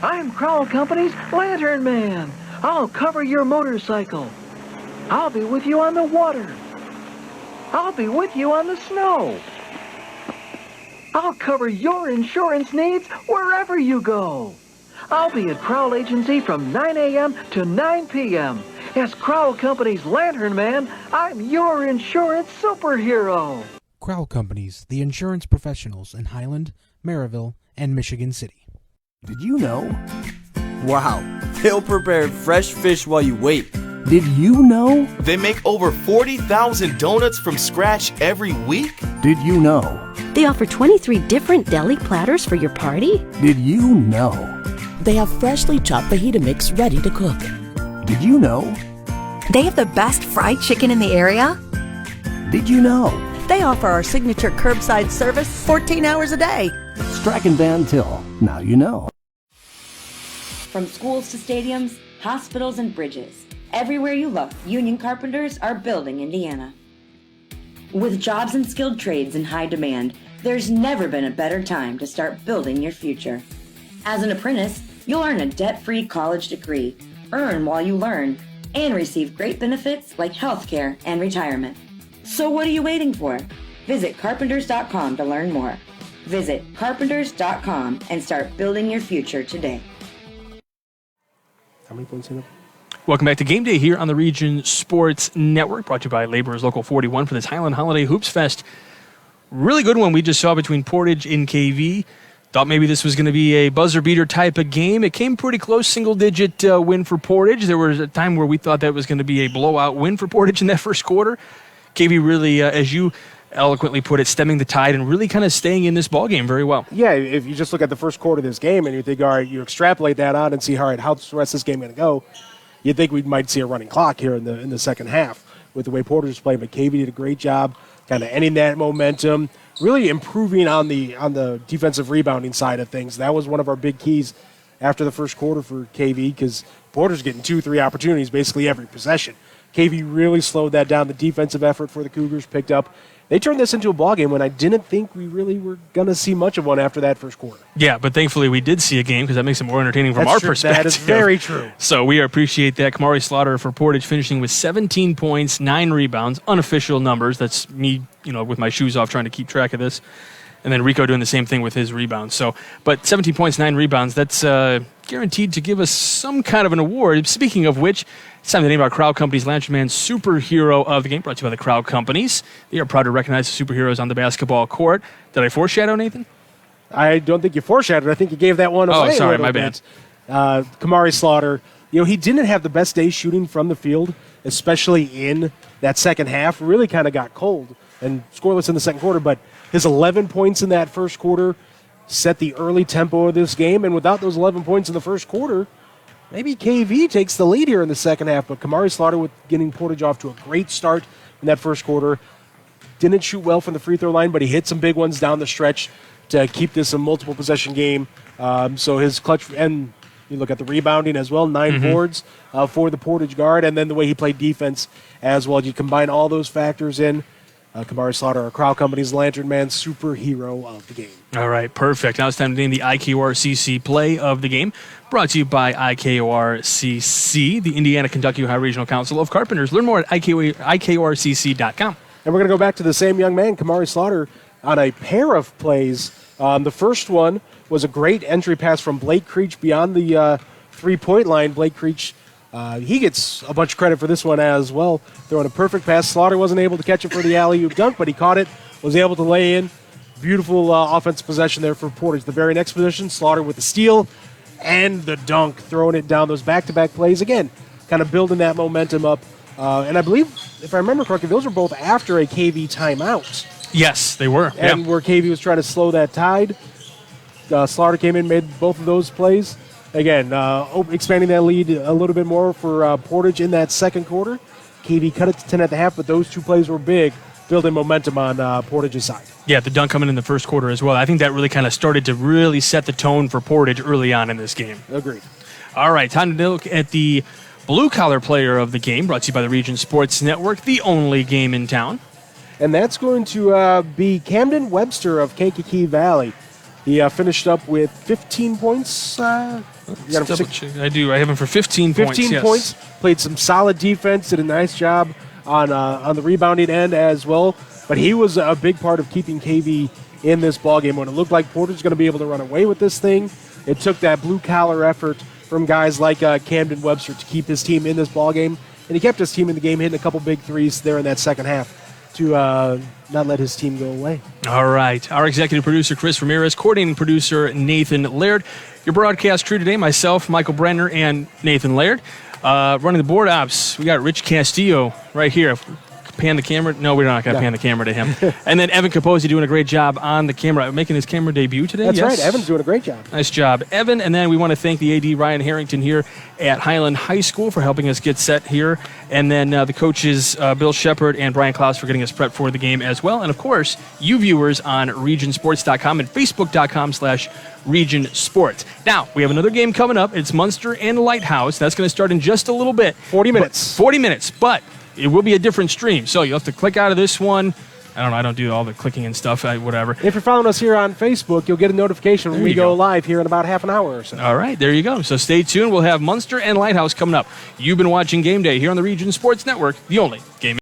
[SPEAKER 4] I'm Crowell Company's Lantern Man. I'll cover your motorcycle. I'll be with you on the water. I'll be with you on the snow. I'll cover your insurance needs wherever you go. I'll be at Crowell Agency from 9 a.m. to 9 p.m. As Crowell Company's Lantern Man, I'm your insurance superhero.
[SPEAKER 5] Crowell Companies, the insurance professionals in Highland, Maryville, and Michigan City.
[SPEAKER 10] Did you know?
[SPEAKER 6] Wow, they'll prepare fresh fish while you wait.
[SPEAKER 10] Did you know?
[SPEAKER 7] They make over 40,000 donuts from scratch every week?
[SPEAKER 10] Did you know?
[SPEAKER 8] They offer 23 different deli platters for your party.
[SPEAKER 10] Did you know?
[SPEAKER 18] They have freshly chopped fajita mix ready to cook.
[SPEAKER 10] Did you know?
[SPEAKER 9] They have the best fried chicken in the area.
[SPEAKER 10] Did you know?
[SPEAKER 9] They offer our signature curbside service 14 hours a day.
[SPEAKER 10] Strachan Van Til. Now you know.
[SPEAKER 15] From schools to stadiums, hospitals and bridges, everywhere you look, union carpenters are building Indiana. With jobs and skilled trades in high demand, there's never been a better time to start building your future. As an apprentice, you'll earn a debt-free college degree, earn while you learn, and receive great benefits like healthcare and retirement. So what are you waiting for? Visit carpenters.com to learn more. Visit carpenters.com and start building your future today.
[SPEAKER 2] How many points in it?
[SPEAKER 1] Welcome back to Game Day here on the Region Sports Network, brought to you by Laborers Local 41 for this Highland Holiday Hoops Fest. Really good one we just saw between Portage and KV. Thought maybe this was going to be a buzzer-beater type of game. It came pretty close, single-digit win for Portage. There was a time where we thought that was going to be a blowout win for Portage in that first quarter. KV really, as you eloquently put it, stemming the tide and really kind of staying in this ballgame very well.
[SPEAKER 2] Yeah, if you just look at the first quarter of this game and you think, all right, you extrapolate that out and see, all right, how's the rest of this game going to go, you'd think we might see a running clock here in the second half with the way Portage is playing. But KV did a great job kind of ending that momentum, really improving on the defensive rebounding side of things. That was one of our big keys after the first quarter for KV because Porter's getting 2-3 opportunities basically every possession. KV really slowed that down. The defensive effort for the Cougars picked up. They turned this into a ballgame when I didn't think we really were going to see much of one after that first quarter.
[SPEAKER 1] Yeah, but thankfully we did see a game because that makes it more entertaining from our perspective.
[SPEAKER 2] That is very true.
[SPEAKER 1] So we appreciate that. Kamari Slaughter for Portage finishing with 17 points, 9 rebounds, unofficial numbers. That's me, with my shoes off trying to keep track of this. And then Rico doing the same thing with his rebounds. But 17 points, 9 rebounds, that's guaranteed to give us some kind of an award. Speaking of which, it's time to name our Crowell Companies Lantern Man Superhero of the Game, brought to you by the Crowell Companies. They are proud to recognize the superheroes on the basketball court. Did I foreshadow, Nathan?
[SPEAKER 2] I don't think you foreshadowed. I think you gave that one away.
[SPEAKER 1] Oh, sorry, my bad.
[SPEAKER 2] Kamari Slaughter, he didn't have the best day shooting from the field, especially in that second half. Really kind of got cold and scoreless in the second quarter, but his 11 points in that first quarter set the early tempo of this game, and without those 11 points in the first quarter, maybe KV takes the lead here in the second half, but Kamari Slaughter with getting Portage off to a great start in that first quarter. Didn't shoot well from the free throw line, but he hit some big ones down the stretch to keep this a multiple possession game. So his clutch, and you look at the rebounding as well, 9 boards for the Portage guard, and then the way he played defense as well. You combine all those factors in, Kamari Slaughter, our Crowell Company's Lantern Man superhero of the game.
[SPEAKER 1] All right, perfect. Now it's time to name the IKORCC play of the game. Brought to you by IKORCC, the Indiana Kentucky Ohio Regional Council of Carpenters. Learn more at IKORCC.com.
[SPEAKER 2] And we're going to go back to the same young man, Kamari Slaughter, on a pair of plays. The first one was a great entry pass from Blake Creech beyond the three-point line. Blake Creech, he gets a bunch of credit for this one as well. Throwing a perfect pass. Slaughter wasn't able to catch it for the alley-oop dunk, but he caught it, was able to lay in. Beautiful offensive possession there for Portage. The very next possession, Slaughter with the steal and the dunk, throwing it down. Those back-to-back plays, again, kind of building that momentum up. And I believe, if I remember correctly, those were both after a KV timeout.
[SPEAKER 1] Yes, they were.
[SPEAKER 2] And where KV was trying to slow that tide. Slaughter came in, made both of those plays. Again, expanding that lead a little bit more for Portage in that second quarter. KV cut it to 10 at the half, but those two plays were big, building momentum on Portage's side.
[SPEAKER 1] Yeah, the dunk coming in the first quarter as well. I think that really kind of started to really set the tone for Portage early on in this game.
[SPEAKER 2] Agreed.
[SPEAKER 1] All right, time to look at the blue-collar player of the game, brought to you by the Region Sports Network, the only game in town.
[SPEAKER 2] And that's going to be Camden Webster of Kankakee Valley. He finished up with 15 points.
[SPEAKER 1] I do. I have him for 15 points.
[SPEAKER 2] 15 points. Played some solid defense. Did a nice job on the rebounding end as well. But he was a big part of keeping KV in this ballgame. When it looked like Portage was going to be able to run away with this thing, it took that blue-collar effort from guys like Camden Webster to keep his team in this ballgame. And he kept his team in the game, hitting a couple big threes there in that second half to not let his team go away.
[SPEAKER 1] All right. Our executive producer, Chris Ramirez, coordinating producer, Nathan Laird. Your broadcast crew today, myself, Michael Brenner, and Nathan Laird. Running the board ops, we got Rich Castillo right here. Pan the camera. No, we're not going to pan the camera to him. And then Evan Capozzi doing a great job on the camera, making his camera debut today.
[SPEAKER 2] That's right. Evan's doing a great job.
[SPEAKER 1] Nice job, Evan. And then we want to thank the AD, Ryan Harrington, here at Highland High School for helping us get set here. And then the coaches, Bill Shepard and Brian Klaus, for getting us prepped for the game as well. And, of course, you viewers on regionsports.com and facebook.com/regionsports. Now, we have another game coming up. It's Munster and Lighthouse. That's going to start in just a little bit.
[SPEAKER 2] 40 minutes.
[SPEAKER 1] 40 minutes, but it will be a different stream. So you'll have to click out of this one. I don't know. I don't do all the clicking and stuff, whatever.
[SPEAKER 2] If you're following us here on Facebook, you'll get a notification when we go live here in about half an hour or so.
[SPEAKER 1] All right, there you go. So stay tuned. We'll have Munster and Lighthouse coming up. You've been watching Game Day here on the Region Sports Network, the only game.